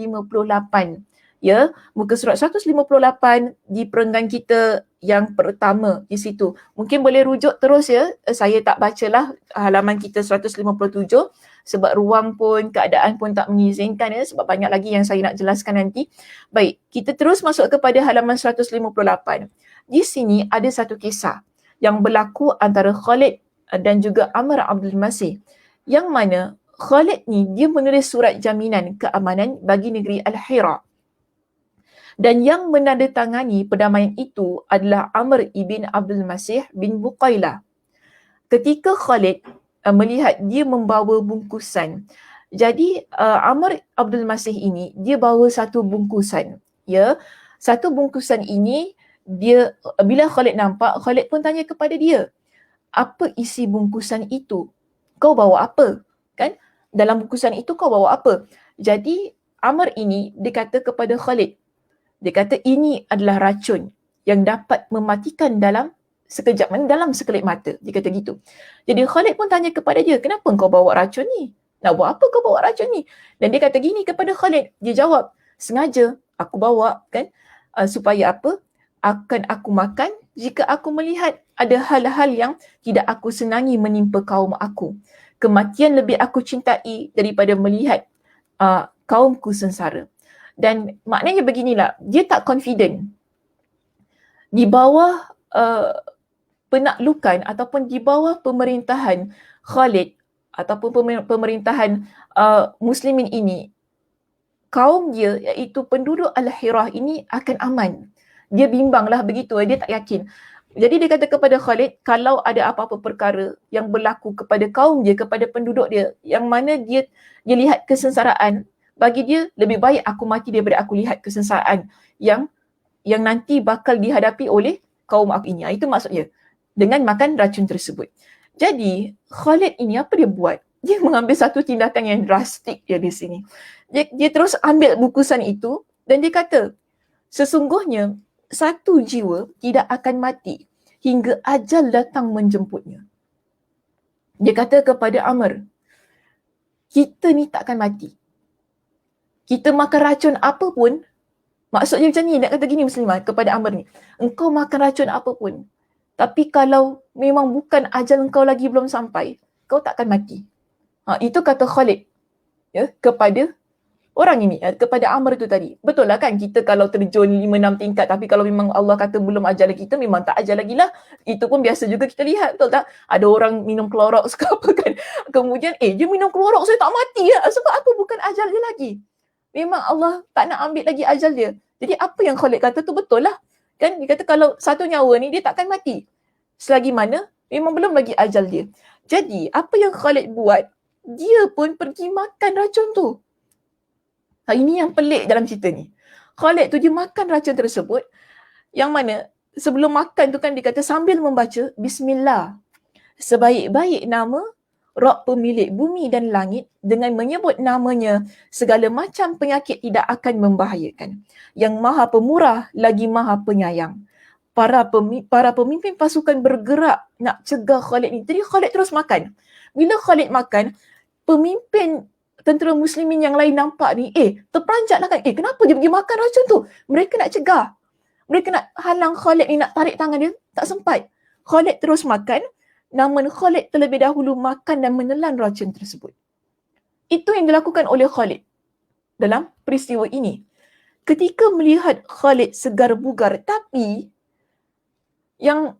Ya, muka surat 158 di perenggan kita yang pertama di situ. Mungkin boleh rujuk terus ya. Saya tak bacalah halaman kita 157 sebab ruang pun, keadaan pun tak mengizinkan ya, sebab banyak lagi yang saya nak jelaskan nanti. Baik, kita terus masuk kepada halaman 158. Di sini ada satu kisah yang berlaku antara Khalid dan juga Amr Abdul Masih, yang mana Khalid ni dia menulis surat jaminan keamanan bagi negeri Al-Hira. Dan yang menandatangani perdamaian itu adalah Amr ibn Abdul Masih bin Buqailah. Ketika Khalid melihat dia membawa bungkusan, jadi Amr Abdul Masih ini dia bawa satu bungkusan, ya. Satu bungkusan ini dia, bila Khalid nampak, Khalid pun tanya kepada dia, apa isi bungkusan itu? Kau bawa apa? Kan? Dalam bungkusan itu kau bawa apa? Jadi Amr ini dia kata kepada Khalid, dia kata ini adalah racun yang dapat mematikan dalam sekejap, dalam sekelip mata. Dia kata gitu. Jadi Khalid pun tanya kepada dia, kenapa kau bawa racun ni? Nak buat apa kau bawa racun ni? Dan dia kata gini kepada Khalid, dia jawab, sengaja aku bawa kan, supaya apa? Akan aku makan jika aku melihat ada hal-hal yang tidak aku senangi menimpa kaum aku. Kematian lebih aku cintai daripada melihat kaumku sengsara. Dan maknanya beginilah, dia tak confident di bawah penaklukan ataupun di bawah pemerintahan Khalid ataupun pemerintahan muslimin ini, kaum dia iaitu penduduk Al-Hira ini akan aman. Dia bimbanglah begitu, dia tak yakin. Jadi dia kata kepada Khalid, kalau ada apa-apa perkara yang berlaku kepada kaum dia, kepada penduduk dia, yang mana dia lihat kesengsaraan, bagi dia lebih baik aku mati daripada aku lihat kesengsaraan yang nanti bakal dihadapi oleh kaum aku ini. Itu maksudnya dengan makan racun tersebut. Jadi Khalid ini apa dia buat? Dia mengambil satu tindakan yang drastik dia di sini. Dia terus ambil bungkusan itu, Dan dia kata, sesungguhnya satu jiwa tidak akan mati hingga ajal datang menjemputnya. Dia kata kepada Amr, kita ni takkan mati. Kita makan racun apa pun, maksudnya macam ni, nak kata gini Muslimah kepada Amr ni, engkau makan racun apa pun, tapi kalau memang bukan ajal engkau lagi belum sampai, kau takkan mati. Itu kata Khalid kepada orang ini, kepada Amr tu tadi. Betul lah kan, kita kalau terjun 5-6 tingkat, tapi kalau memang Allah kata belum ajal kita, memang tak ajal lagi lah. Itu pun biasa juga kita lihat, betul tak? Ada orang minum Clorox ke apa kan, kemudian dia minum Clorox, saya tak mati ya. Sebab apa? Bukan ajal dia lagi. Memang Allah tak nak ambil lagi ajal dia. Jadi apa yang Khalid kata tu betul lah. Kan dia kata kalau satu nyawa ni dia takkan mati selagi mana memang belum lagi ajal dia. Jadi apa yang Khalid buat, dia pun pergi makan racun tu. Ini yang pelik dalam cerita ni. Khalid tu dia makan racun tersebut, yang mana sebelum makan tu kan dia kata sambil membaca Bismillah, sebaik-baik nama Rabb pemilik bumi dan langit, dengan menyebut namanya segala macam penyakit tidak akan membahayakan. Yang maha pemurah lagi maha penyayang. Para pemimpin pasukan bergerak nak cegah Khalid ni. Jadi Khalid terus makan. Bila Khalid makan, pemimpin tentera muslimin yang lain nampak ni, terperanjat lah kan. Kenapa dia pergi makan racun tu? Mereka nak cegah. Mereka nak halang Khalid ni, nak tarik tangan dia. Tak sempat. Khalid terus makan. Namun Khalid terlebih dahulu makan dan menelan racun tersebut. Itu yang dilakukan oleh Khalid dalam peristiwa ini. Ketika melihat Khalid segar bugar, tapi yang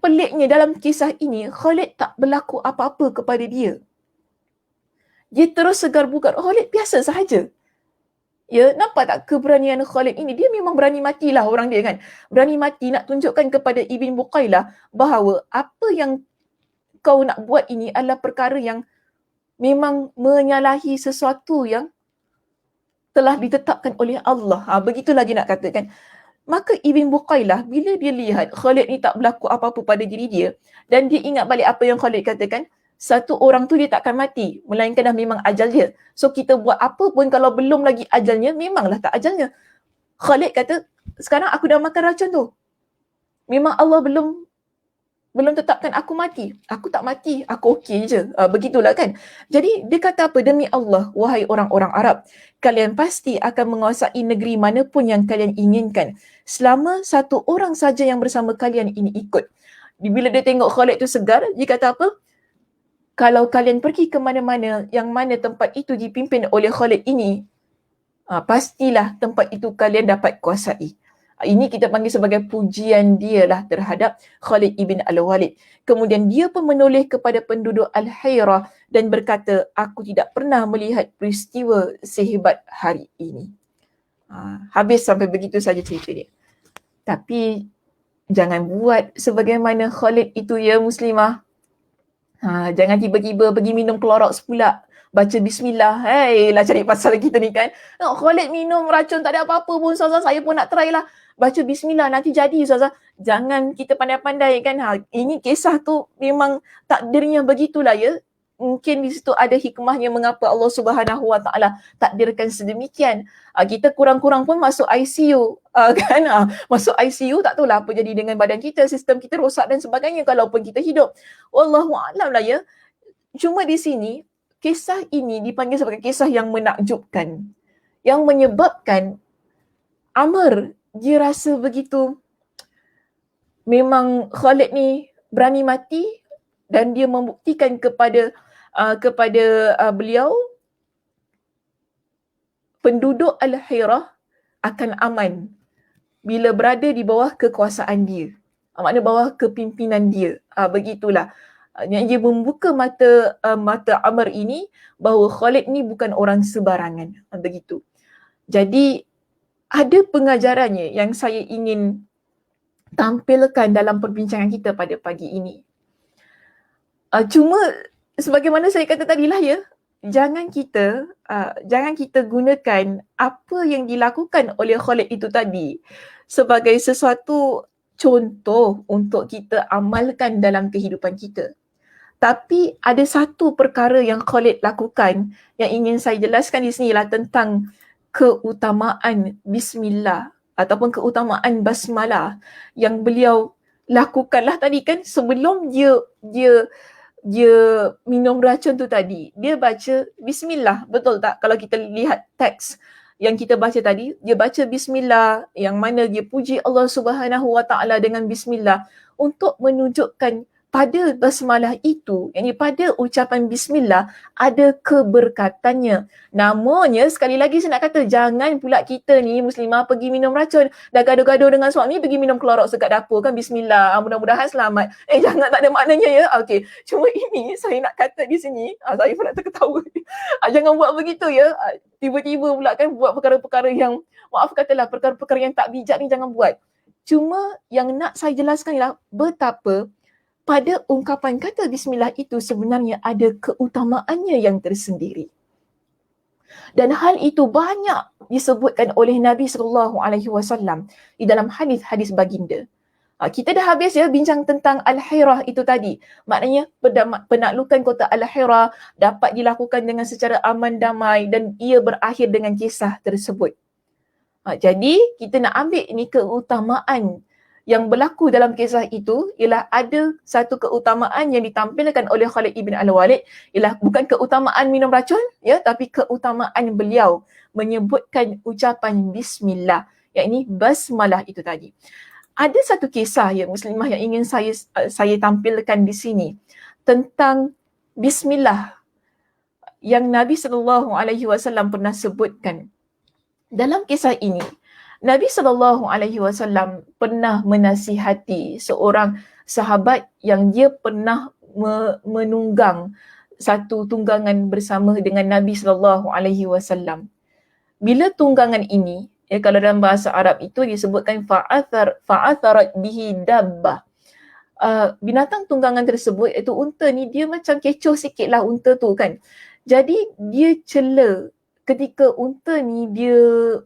peliknya dalam kisah ini, Khalid tak berlaku apa-apa kepada dia. Dia terus segar bugar. Khalid biasa sahaja. Ya, nampak tak keberanian Khalid ini? Dia memang berani matilah orang dia kan. Berani mati nak tunjukkan kepada Ibn Buqailah bahawa apa yang kau nak buat ini adalah perkara yang memang menyalahi sesuatu yang telah ditetapkan oleh Allah. Begitu lagi nak katakan. Maka Ibn Buqailah, bila dia lihat Khalid ni tak berlaku apa-apa pada diri dia, dan dia ingat balik apa yang Khalid katakan, satu orang tu dia takkan mati, melainkan dah memang ajal dia. So kita buat apa pun kalau belum lagi ajalnya, memanglah tak ajalnya. Khalid kata, sekarang aku dah makan racun tu. Memang Allah belum tetapkan aku mati. Aku tak mati, aku okey je. Begitulah kan. Jadi dia kata apa? Demi Allah, wahai orang-orang Arab, kalian pasti akan menguasai negeri manapun yang kalian inginkan, selama satu orang saja yang bersama kalian ini ikut. Bila dia tengok Khalid tu segar, dia kata apa? Kalau kalian pergi ke mana-mana yang mana tempat itu dipimpin oleh Khalid ini, pastilah tempat itu kalian dapat kuasai. Ini kita panggil sebagai pujian dia lah terhadap Khalid ibn al-Walid. Kemudian dia pun menoleh kepada penduduk Al-Hayrah dan berkata, aku tidak pernah melihat peristiwa sehebat hari ini. Habis sampai begitu saja cerita dia. Tapi jangan buat sebagaimana Khalid itu ya Muslimah. Jangan tiba-tiba pergi minum Clorox pula. Baca Bismillah. Lah cari pasal kita ni kan. Khalid minum racun tak ada apa-apa pun. Ustazah, saya pun nak try lah. Baca Bismillah, nanti jadi Ustazah. Jangan kita pandai-pandai kan. Ini kisah tu memang takdirnya begitulah ya. Mungkin di situ ada hikmahnya mengapa Allah Subhanahu Wa Taala takdirkan sedemikian. Kita kurang-kurang pun masuk ICU kan. Masuk ICU tak tahulah apa jadi dengan badan kita, sistem kita rosak dan sebagainya kalaupun kita hidup. Wallahu a'lam lah ya. Cuma di sini kisah ini dipanggil sebagai kisah yang menakjubkan, yang menyebabkan Amr dia rasa begitu memang Khalid ni berani mati, dan dia membuktikan kepada beliau penduduk Al-Hayrah akan aman bila berada di bawah kekuasaan dia. Maknanya bawah kepimpinan dia. Begitulah. Yang dia membuka mata Amr ini bahawa Khalid ni bukan orang sebarangan. Begitu. Jadi ada pengajarannya yang saya ingin tampilkan dalam perbincangan kita pada pagi ini. Cuma sebagaimana saya kata tadilah ya, jangan kita gunakan apa yang dilakukan oleh Khalid itu tadi sebagai sesuatu contoh untuk kita amalkan dalam kehidupan kita. Tapi ada satu perkara yang Khalid lakukan yang ingin saya jelaskan di sini ialah tentang keutamaan bismillah ataupun keutamaan basmalah yang beliau lakukanlah tadi kan sebelum dia minum racun tu tadi. Dia baca bismillah, betul tak? Kalau kita lihat teks yang kita baca tadi, dia baca bismillah yang mana dia puji Allah Subhanahu Wa Taala dengan bismillah untuk menunjukkan pada basmalah itu, yakni pada ucapan bismillah ada keberkatannya. Namanya sekali lagi saya nak kata, jangan pula kita ni muslimah pergi minum racun, dah gaduh-gaduh dengan suami pergi minum kelorok dekat dapur kan bismillah, mudah-mudahan selamat. Jangan, tak ada maknanya ya. Okey, cuma ini saya nak kata di sini, saya pun nak terketawa. Jangan buat begitu ya. Tiba-tiba pula kan buat perkara-perkara yang, maaf katalah, perkara-perkara yang tak bijak ni jangan buat. Cuma yang nak saya jelaskan ialah betapa pada ungkapan kata bismillah itu sebenarnya ada keutamaannya yang tersendiri. Dan hal itu banyak disebutkan oleh Nabi SAW di dalam hadis-hadis baginda. Kita dah habis ya bincang tentang Al-Hirah itu tadi. Maknanya penaklukan kota Al-Hirah dapat dilakukan dengan secara aman damai dan ia berakhir dengan kisah tersebut. Jadi kita nak ambil ini keutamaan yang berlaku dalam kisah itu ialah ada satu keutamaan yang ditampilkan oleh Khalid ibn Al-Walid ialah bukan keutamaan minum racun ya, tapi keutamaan beliau menyebutkan ucapan bismillah, yakni basmalah itu tadi. Ada satu kisah ya muslimah yang ingin saya tampilkan di sini tentang bismillah yang Nabi SAW pernah sebutkan. Dalam kisah ini Nabi SAW pernah menasihati seorang sahabat yang dia pernah menunggang satu tunggangan bersama dengan Nabi SAW. Bila tunggangan ini, ya, kalau dalam bahasa Arab itu disebutkan fa'atharat bihi dabbah. Binatang tunggangan tersebut iaitu unta ni, dia macam kecoh sikit lah unta tu kan. Jadi dia cela ketika unta ni dia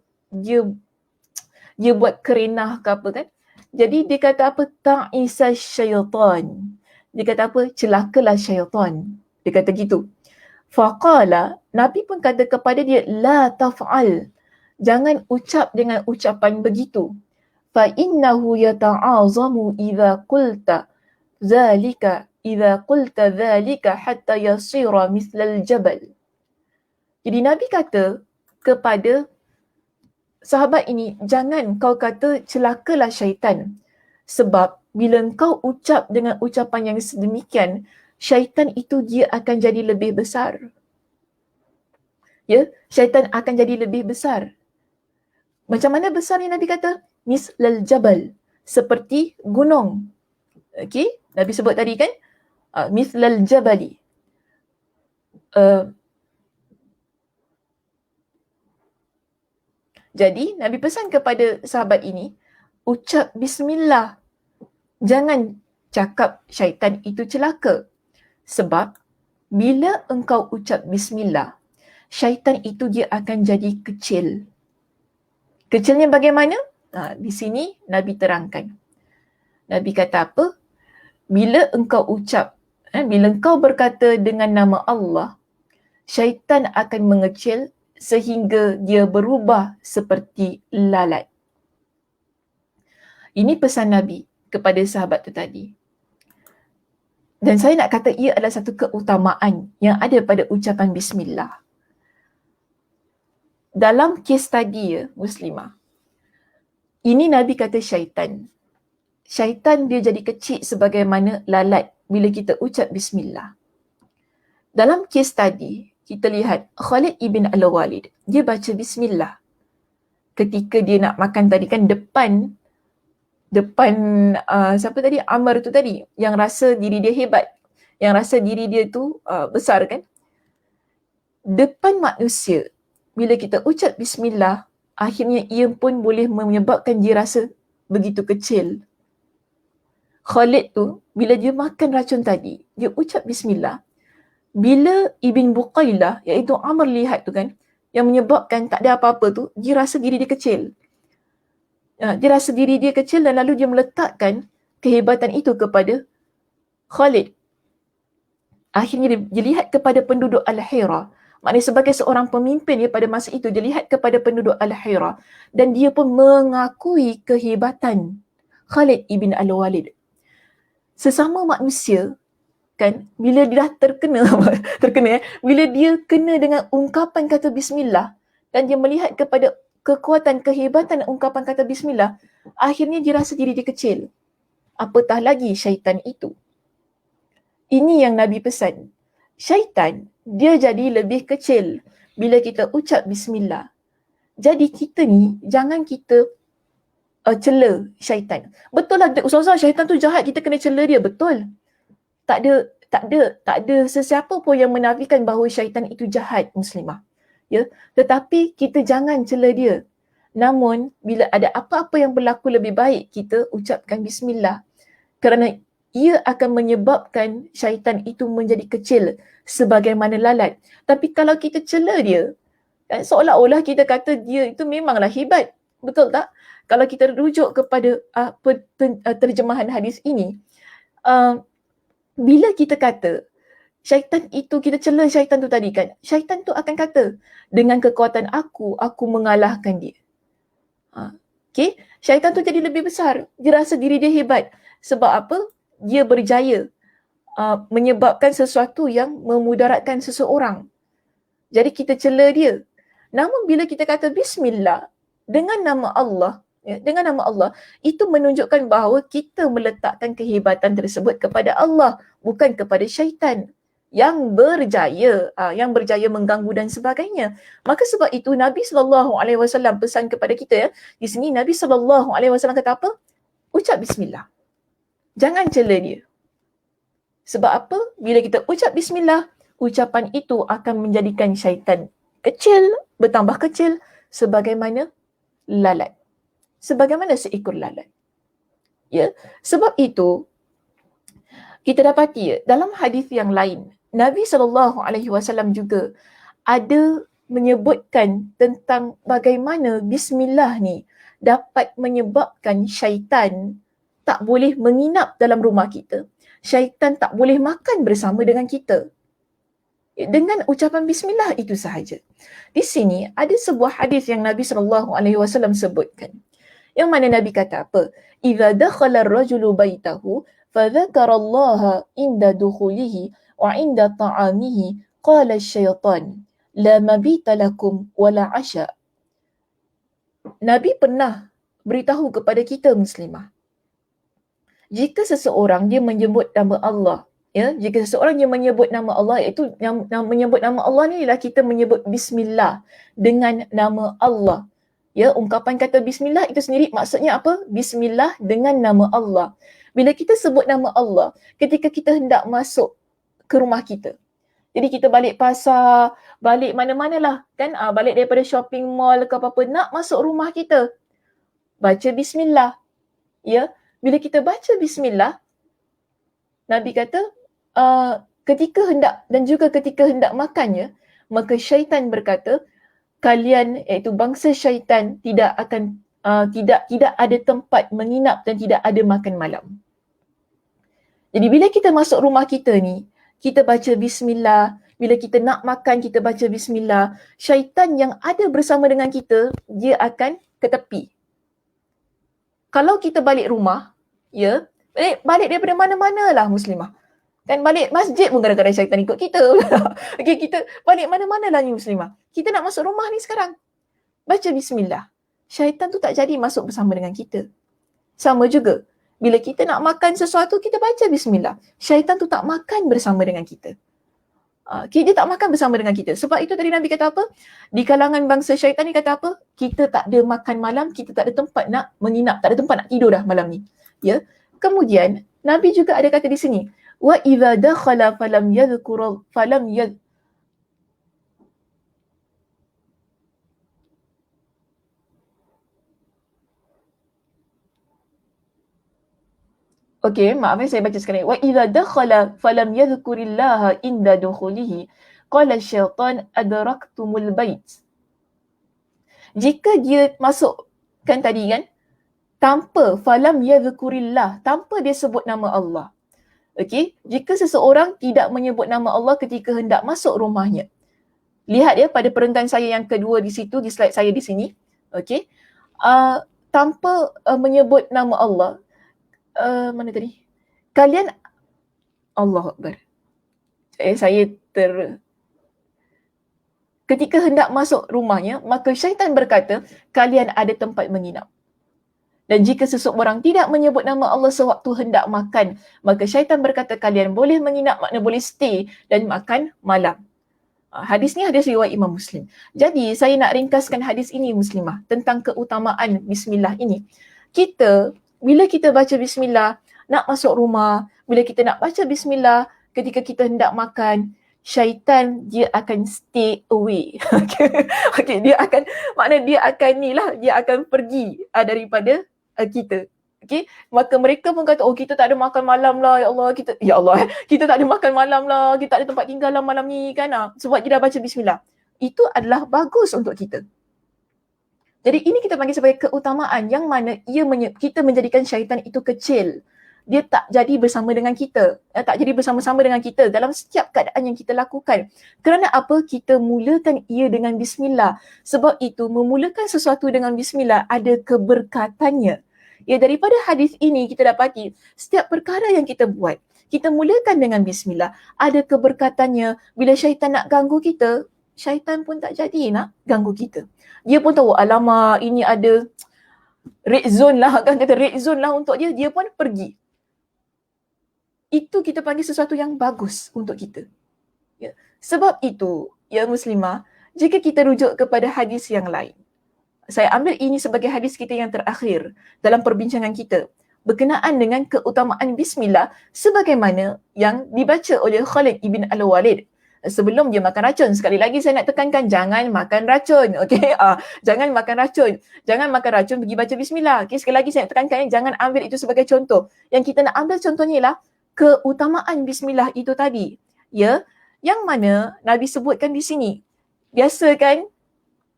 buat kerenah ke apa kan. Jadi dia kata apa? Ta'isa syaitan. Dia kata apa? Celakalah syaitan. Dia kata gitu. Faqala, Nabi pun kata kepada dia, la taf'al. Jangan ucap dengan ucapan begitu. Fa innahu yata'azamu idza qulta dhalika hatta yasira mithlal jabal. Jadi Nabi kata kepada sahabat ini, jangan kau kata celakalah syaitan. Sebab bila kau ucap dengan ucapan yang sedemikian, syaitan itu dia akan jadi lebih besar. Ya, syaitan akan jadi lebih besar. Macam mana besarnya Nabi kata? Mislal jabal, seperti gunung. Okey, Nabi sebut tadi kan? Mislal jabali. Jadi Nabi pesan kepada sahabat ini, ucap bismillah. Jangan cakap syaitan itu celaka. Sebab bila engkau ucap bismillah, syaitan itu dia akan jadi kecil. Kecilnya bagaimana? Di sini Nabi terangkan. Nabi kata apa? Bila engkau ucap, bila engkau berkata dengan nama Allah, syaitan akan mengecil sehingga dia berubah seperti lalat. Ini pesan Nabi kepada sahabat tu tadi. Dan saya nak kata ia adalah satu keutamaan yang ada pada ucapan bismillah. Dalam kes tadi ya, muslimah, ini Nabi kata syaitan. Syaitan dia jadi kecil sebagaimana lalat bila kita ucap bismillah. Dalam kes tadi, kita lihat Khalid ibn Al-Walid, dia baca bismillah. Ketika dia nak makan tadi kan depan siapa tadi? Amr tu tadi, yang rasa diri dia hebat, yang rasa diri dia tu besar kan. Depan manusia, bila kita ucap bismillah, akhirnya ia pun boleh menyebabkan dia rasa begitu kecil. Khalid tu, bila dia makan racun tadi, dia ucap bismillah. Bila Ibn Buqailah, iaitu Amr lihat tu kan, yang menyebabkan tak ada apa-apa tu, dia rasa diri dia kecil. Dia rasa diri dia kecil dan lalu dia meletakkan kehebatan itu kepada Khalid. Akhirnya dia lihat kepada penduduk Al-Hira. Maknanya sebagai seorang pemimpin dia pada masa itu, dia lihat kepada penduduk Al-Hira dan dia pun mengakui kehebatan Khalid ibn Al-Walid. Sesama manusia, kan, bila dia dah terkena, bila dia kena dengan ungkapan kata bismillah dan dia melihat kepada kekuatan, kehebatan ungkapan kata bismillah, akhirnya dia rasa diri dia kecil. Apatah lagi syaitan itu. Ini yang Nabi pesan. Syaitan, dia jadi lebih kecil bila kita ucap bismillah. Jadi kita ni, jangan kita cela syaitan. Betul lah, Ustazah, syaitan tu jahat, kita kena cela dia. Betul. Tak ada sesiapa pun yang menafikan bahawa syaitan itu jahat, muslimah. Ya, tetapi kita jangan cela dia. Namun, bila ada apa-apa yang berlaku lebih baik, kita ucapkan bismillah. Kerana ia akan menyebabkan syaitan itu menjadi kecil sebagaimana lalat. Tapi kalau kita cela dia, kan, seolah-olah kita kata dia itu memanglah hebat. Betul tak? Kalau kita rujuk kepada terjemahan hadis ini, bila kita kata syaitan itu, kita cela syaitan tu tadi kan, syaitan tu akan kata, dengan kekuatan aku mengalahkan dia. Okay? Syaitan tu jadi lebih besar. Dia rasa diri dia hebat. Sebab apa? Dia berjaya menyebabkan sesuatu yang memudaratkan seseorang. Jadi kita cela dia. Namun bila kita kata bismillah dengan nama Allah, dengan nama Allah, itu menunjukkan bahawa kita meletakkan kehebatan tersebut kepada Allah, bukan kepada syaitan yang berjaya mengganggu dan sebagainya. Maka sebab itu Nabi SAW pesan kepada kita, ya. Di sini Nabi SAW kata apa? Ucap bismillah. Jangan cela dia. Sebab apa? Bila kita ucap bismillah, ucapan itu akan menjadikan syaitan kecil, bertambah kecil sebagaimana lalat. Sebagaimana seekor lalat. Ya, sebab itu kita dapati, ya, dalam hadis yang lain, Nabi SAW juga ada menyebutkan tentang bagaimana bismillah ni dapat menyebabkan syaitan tak boleh menginap dalam rumah kita. Syaitan tak boleh makan bersama dengan kita. Dengan ucapan bismillah itu sahaja. Di sini ada sebuah hadis yang Nabi SAW sebutkan. Yang mana Nabi kata apa? Idza dakhala ar-rajulu baitahu fadzakara Allah inda dukhulihi wa inda ta'amihi qala asy-syaitan la mabita lakum wala 'asha. Nabi pernah beritahu kepada kita muslimah, jika seseorang dia menyebut nama Allah, ya, jika seseorang dia menyebut nama Allah, iaitu yang menyebut nama Allah ni ialah kita menyebut bismillah dengan nama Allah. Ya, ungkapan kata bismillah itu sendiri maksudnya apa? Bismillah dengan nama Allah. Bila kita sebut nama Allah ketika kita hendak masuk ke rumah kita. Jadi kita balik pasar, balik mana-manalah kan, balik daripada shopping mall ke apa-apa, nak masuk rumah kita, baca bismillah. Ya, bila kita baca bismillah, Nabi kata ketika hendak dan juga ketika hendak makannya, maka syaitan berkata, kalian iaitu bangsa syaitan tidak akan tidak ada tempat menginap dan tidak ada makan malam. Jadi bila kita masuk rumah kita ni, kita baca bismillah. Bila kita nak makan, kita baca bismillah. Syaitan yang ada bersama dengan kita, dia akan ke tepi. Kalau kita balik rumah, ya, balik daripada mana-mana lah muslimah. Kan balik masjid pun kadang-kadang syaitan ikut kita. Okay, kita balik mana-mana lah ni muslimah. Kita nak masuk rumah ni sekarang, baca bismillah. Syaitan tu tak jadi masuk bersama dengan kita. Sama juga, bila kita nak makan sesuatu, kita baca bismillah. Syaitan tu tak makan bersama dengan kita. Okay, dia tak makan bersama dengan kita. Sebab itu tadi Nabi kata apa? Di kalangan bangsa syaitan ni kata apa? Kita tak ada makan malam, kita tak ada tempat nak menginap, tak ada tempat nak tidur dah malam ni. Ya. Kemudian Nabi juga ada kata di sini, wa idza dakhala falam yadhkur falam yad Okey, maaf saya baca sekali. Wa idza dakhala falam yadhkurillaha inda dukhulihi qala syaitan adraktumul bait. Jika dia masuk, kan tadi kan, tanpa falam yadhkurillah, tanpa dia sebut nama Allah. Okey, jika seseorang tidak menyebut nama Allah ketika hendak masuk rumahnya, Lihat ya pada perenggan saya yang kedua di situ, di slide saya di sini. Okey. Tanpa menyebut nama Allah, mana tadi? Kalian, Allahu Akbar. Saya ketika hendak masuk rumahnya, maka syaitan berkata, kalian ada tempat menginap. Dan jika seseorang tidak menyebut nama Allah sewaktu hendak makan, maka syaitan berkata, kalian boleh menginap, makna boleh stay dan makan malam. Hadis ni hadis riwayat Imam Muslim. Jadi saya nak ringkaskan hadis ini Muslimah tentang keutamaan bismillah ini. Bila kita baca bismillah nak masuk rumah, bila kita nak baca bismillah ketika kita hendak makan, syaitan dia akan stay away. Okay, dia akan pergi daripada kita. Okay, maka mereka pun kata, kita tak ada makan malam lah, ya Allah, kita tak ada makan malam lah, kita tak ada tempat tinggal lah malam ni kan, sebab kita dah baca bismillah. Itu adalah bagus untuk kita. Jadi ini kita panggil sebagai keutamaan yang mana kita menjadikan syaitan itu kecil. Dia tak jadi bersama dengan kita, tak jadi bersama-sama dengan kita dalam setiap keadaan yang kita lakukan. Kerana apa? Kita mulakan ia dengan bismillah. Sebab itu memulakan sesuatu dengan bismillah ada keberkatannya. Ya, daripada hadis ini kita dapati setiap perkara yang kita buat, kita mulakan dengan bismillah, ada keberkatannya. Bila syaitan nak ganggu kita, syaitan pun tak jadi nak ganggu kita. Dia pun tahu, alamak ini ada red zone lah, kan kata red zone lah untuk dia, dia pun pergi. Itu kita panggil sesuatu yang bagus untuk kita. Ya. Sebab itu, ya Muslimah, jika kita rujuk kepada hadis yang lain, saya ambil ini sebagai hadis kita yang terakhir dalam perbincangan kita berkenaan dengan keutamaan bismillah sebagaimana yang dibaca oleh Khalid ibn Al-Walid sebelum dia makan racun. Sekali lagi saya nak tekankan, jangan makan racun. Okey, jangan makan racun. Jangan makan racun, pergi baca bismillah. Okey, sekali lagi saya nak tekankan, jangan ambil itu sebagai contoh. Yang kita nak ambil contohnya ialah keutamaan bismillah itu tadi. Ya, yang mana Nabi sebutkan di sini. Biasa kan?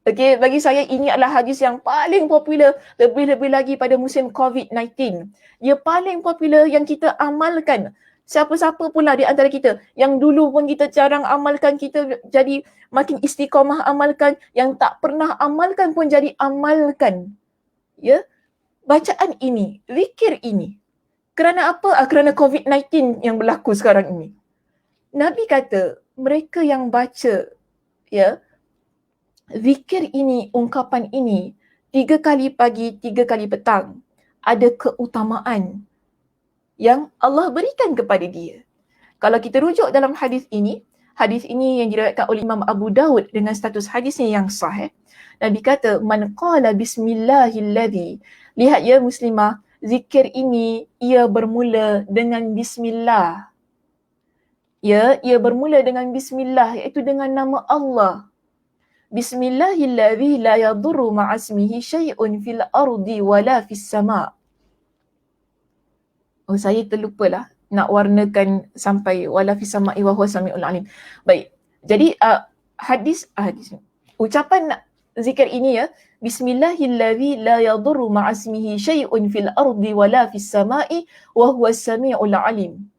Okey, bagi saya ini adalah hadis yang paling popular, lebih-lebih lagi pada musim COVID-19. Dia paling popular yang kita amalkan. Siapa-siapa pula di antara kita yang dulu pun kita jarang amalkan, kita jadi makin istiqamah amalkan, yang tak pernah amalkan pun jadi amalkan. Ya, bacaan ini, zikir ini. Kerana apa? Kerana COVID-19 yang berlaku sekarang ini. Nabi kata, mereka yang baca, ya, zikir ini, ungkapan ini 3 kali pagi, 3 kali petang, ada keutamaan yang Allah berikan kepada dia. Kalau kita rujuk dalam hadis ini yang diriwayatkan oleh Imam Abu Daud dengan status hadisnya yang sahih, Nabi kata, man qala bismillahilladzi, lihat ya Muslimah, zikir ini ia bermula dengan bismillah. Ya, ia bermula dengan bismillah, iaitu dengan nama Allah. Bismillahilladzi la yadurru ma'asmihi syai'un fil ardi wala fis sama'. Saya terlupalah nak warnakan sampai wala fis sama'i wa huwa samiul alim. Baik. Jadi hadis ucapan zikir ini ya, Bismillahilladzi la yadurru ma'asmihi syai'un fil ardi wala fis sama'i wa huwa samiul alim.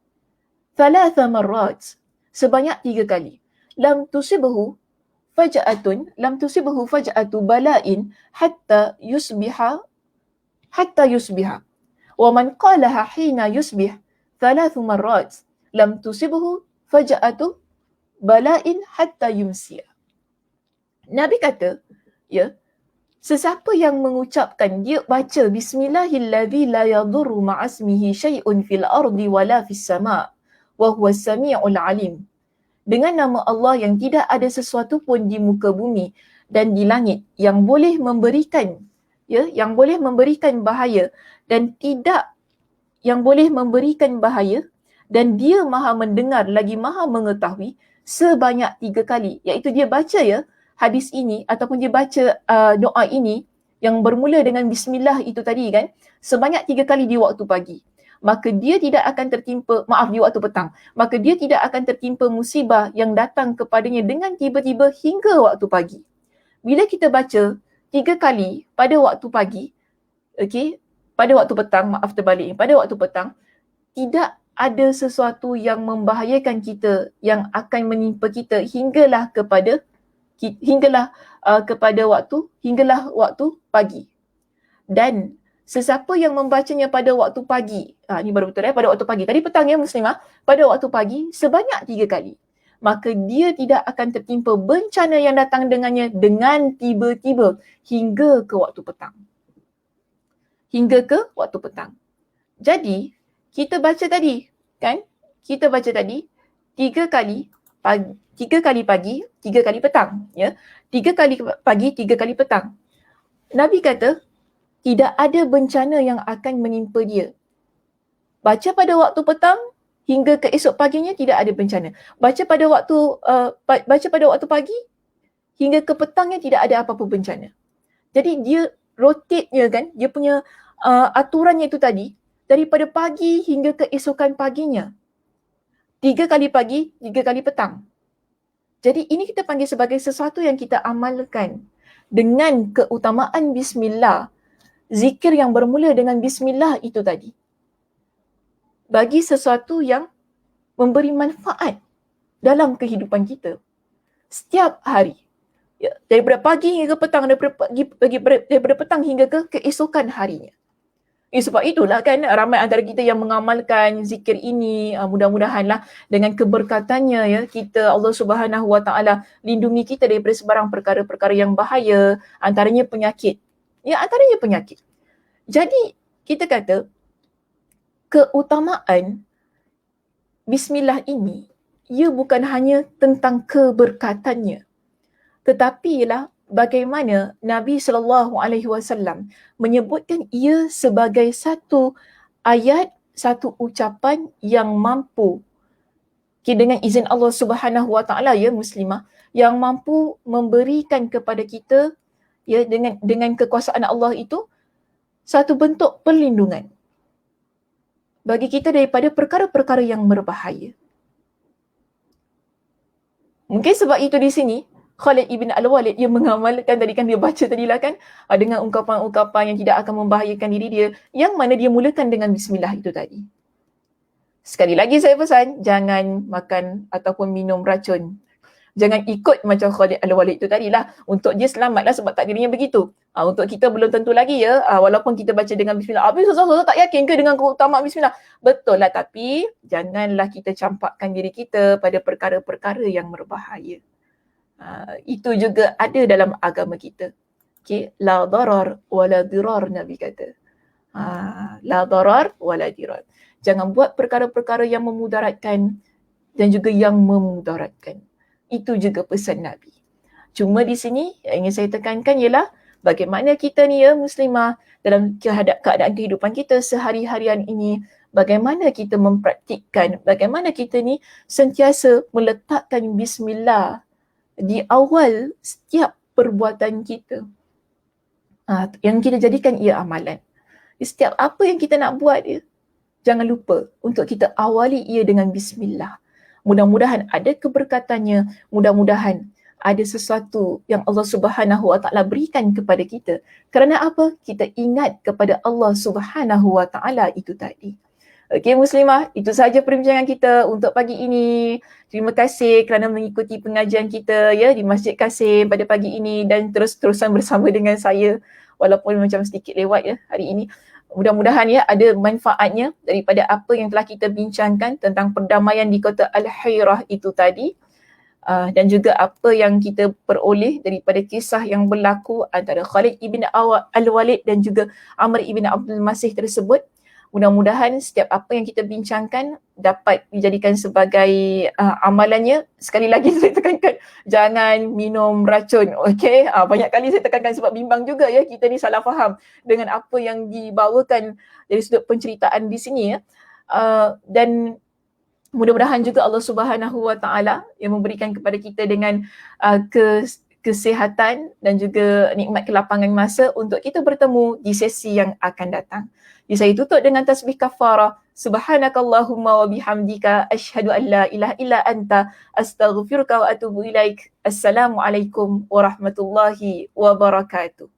3 marrat, sebanyak 3 kali. Lam tusibhu faj'atu bala'in hatta yusbiha wa man qalaha hina yusbih 3 marrat lam tusibhu faj'atu bala'in hatta yumsiya. Nabi kata, ya, sesiapa yang mengucapkan, dia baca bismillahilladzi la yadurru ma'asmihi syai'un fil ardi wala fis sama' wa huwas sami'ul alim, dengan nama Allah yang tidak ada sesuatu pun di muka bumi dan di langit yang boleh memberikan, ya, yang boleh memberikan bahaya dan tidak yang boleh memberikan bahaya, dan dia maha mendengar lagi maha mengetahui, sebanyak 3 kali. Iaitu dia baca ya hadis ini ataupun dia baca doa ini yang bermula dengan bismillah itu tadi kan, sebanyak 3 kali di waktu pagi. Maka dia tidak akan tertimpa, di waktu petang, maka dia tidak akan tertimpa musibah yang datang kepadanya dengan tiba-tiba hingga waktu pagi. Bila kita baca 3 kali pada waktu pagi, okey, pada waktu petang, pada waktu petang, tidak ada sesuatu yang membahayakan kita yang akan menimpa kita hinggalah kepada hinggalah waktu pagi. Dan sesiapa yang membacanya pada waktu pagi, ini baru betul pada waktu pagi. Tadi petang ya muslimah, pada waktu pagi sebanyak 3 kali. Maka dia tidak akan tertimpa bencana yang datang dengannya dengan tiba-tiba hingga ke waktu petang. Jadi, kita baca tadi, kan? Kita baca tadi 3 kali pagi, 3 kali petang, ya. 3 kali pagi, 3 kali petang. Nabi kata tidak ada bencana yang akan menimpa dia. Baca pada waktu petang hingga ke esok paginya tidak ada bencana. Baca pada waktu pagi hingga ke petangnya tidak ada apa-apa bencana. Jadi dia rotate-nya kan, dia punya aturannya itu tadi daripada pagi hingga ke esokan paginya. 3 kali pagi, 3 kali petang. Jadi ini kita panggil sebagai sesuatu yang kita amalkan dengan keutamaan bismillah. Zikir yang bermula dengan bismillah itu tadi. Bagi sesuatu yang memberi manfaat dalam kehidupan kita. Setiap hari. Ya, daripada pagi hingga petang, daripada petang hingga ke keesokan harinya. Sebab itulah kan ramai antara kita yang mengamalkan zikir ini, mudah-mudahanlah dengan keberkatannya ya kita Allah Subhanahu Wa Taala lindungi kita daripada sebarang perkara-perkara yang bahaya, antaranya penyakit. Ya, antaranya penyakit. Jadi kita kata keutamaan bismillah ini ia bukan hanya tentang keberkatannya, tetapi ialah bagaimana Nabi SAW menyebutkan ia sebagai satu ayat, satu ucapan yang mampu, dengan izin Allah Subhanahu Wa Taala ya muslimah, yang mampu memberikan kepada kita ya dengan kekuasaan Allah itu satu bentuk perlindungan bagi kita daripada perkara-perkara yang berbahaya. Mungkin sebab itu di sini Khalid ibn Al-Walid dia mengamalkan tadi kan dia baca tadilah kan dengan ungkapan-ungkapan yang tidak akan membahayakan diri dia, yang mana dia mulakan dengan bismillah itu tadi. Sekali lagi saya pesan, jangan makan ataupun minum racun. Jangan ikut macam Khalid Al-Walid itu tadilah. Untuk dia selamatlah sebab takdirnya begitu. Untuk kita belum tentu lagi ya, walaupun kita baca dengan bismillah. Habis susah-susah tak yakin ke dengan keutamaan bismillah? Betul lah, tapi janganlah kita campakkan diri kita pada perkara-perkara yang berbahaya. Itu juga ada dalam agama kita. Okay? La darar wala dirar, Nabi kata. La darar wala dirar. Jangan buat perkara-perkara yang memudaratkan dan juga yang memudaratkan. Itu juga pesan Nabi. Cuma di sini yang ingin saya tekankan ialah bagaimana kita ni ya muslimah dalam keadaan kehidupan kita sehari-harian ini, bagaimana kita mempraktikkan, bagaimana kita ni sentiasa meletakkan bismillah di awal setiap perbuatan kita. Yang kita jadikan ia amalan. Setiap apa yang kita nak buat jangan lupa untuk kita awali ia dengan bismillah. Mudah-mudahan ada keberkatannya, mudah-mudahan ada sesuatu yang Allah Subhanahu Wa Taala berikan kepada kita. Kerana apa? Kita ingat kepada Allah Subhanahu Wa Taala itu tadi. Okey muslimah, itu sahaja perbincangan kita untuk pagi ini. Terima kasih kerana mengikuti pengajian kita ya di Masjid Kasim pada pagi ini dan terus-terusan bersama dengan saya walaupun macam sedikit lewat ya hari ini. Mudah-mudahan ya ada manfaatnya daripada apa yang telah kita bincangkan tentang perdamaian di kota Al-Hairah itu tadi, dan juga apa yang kita peroleh daripada kisah yang berlaku antara Khalid ibn Al-Walid dan juga Amr ibn Abdul Masih tersebut. Mudah-mudahan setiap apa yang kita bincangkan dapat dijadikan sebagai amalannya. Sekali lagi saya tekankan, jangan minum racun. Okey, banyak kali saya tekankan sebab bimbang juga ya kita ni salah faham dengan apa yang dibawakan dari sudut penceritaan di sini ya. Dan mudah-mudahan juga Allah Subhanahu Wa Taala yang memberikan kepada kita dengan kesihatan dan juga nikmat kelapangan masa untuk kita bertemu di sesi yang akan datang. Jadi saya tutup dengan tasbih kafarah. Subhanakallahumma wa bihamdika asyhadu an la ilaha illa anta astaghfiruka wa atubu ilaik. Assalamualaikum warahmatullahi wabarakatuh.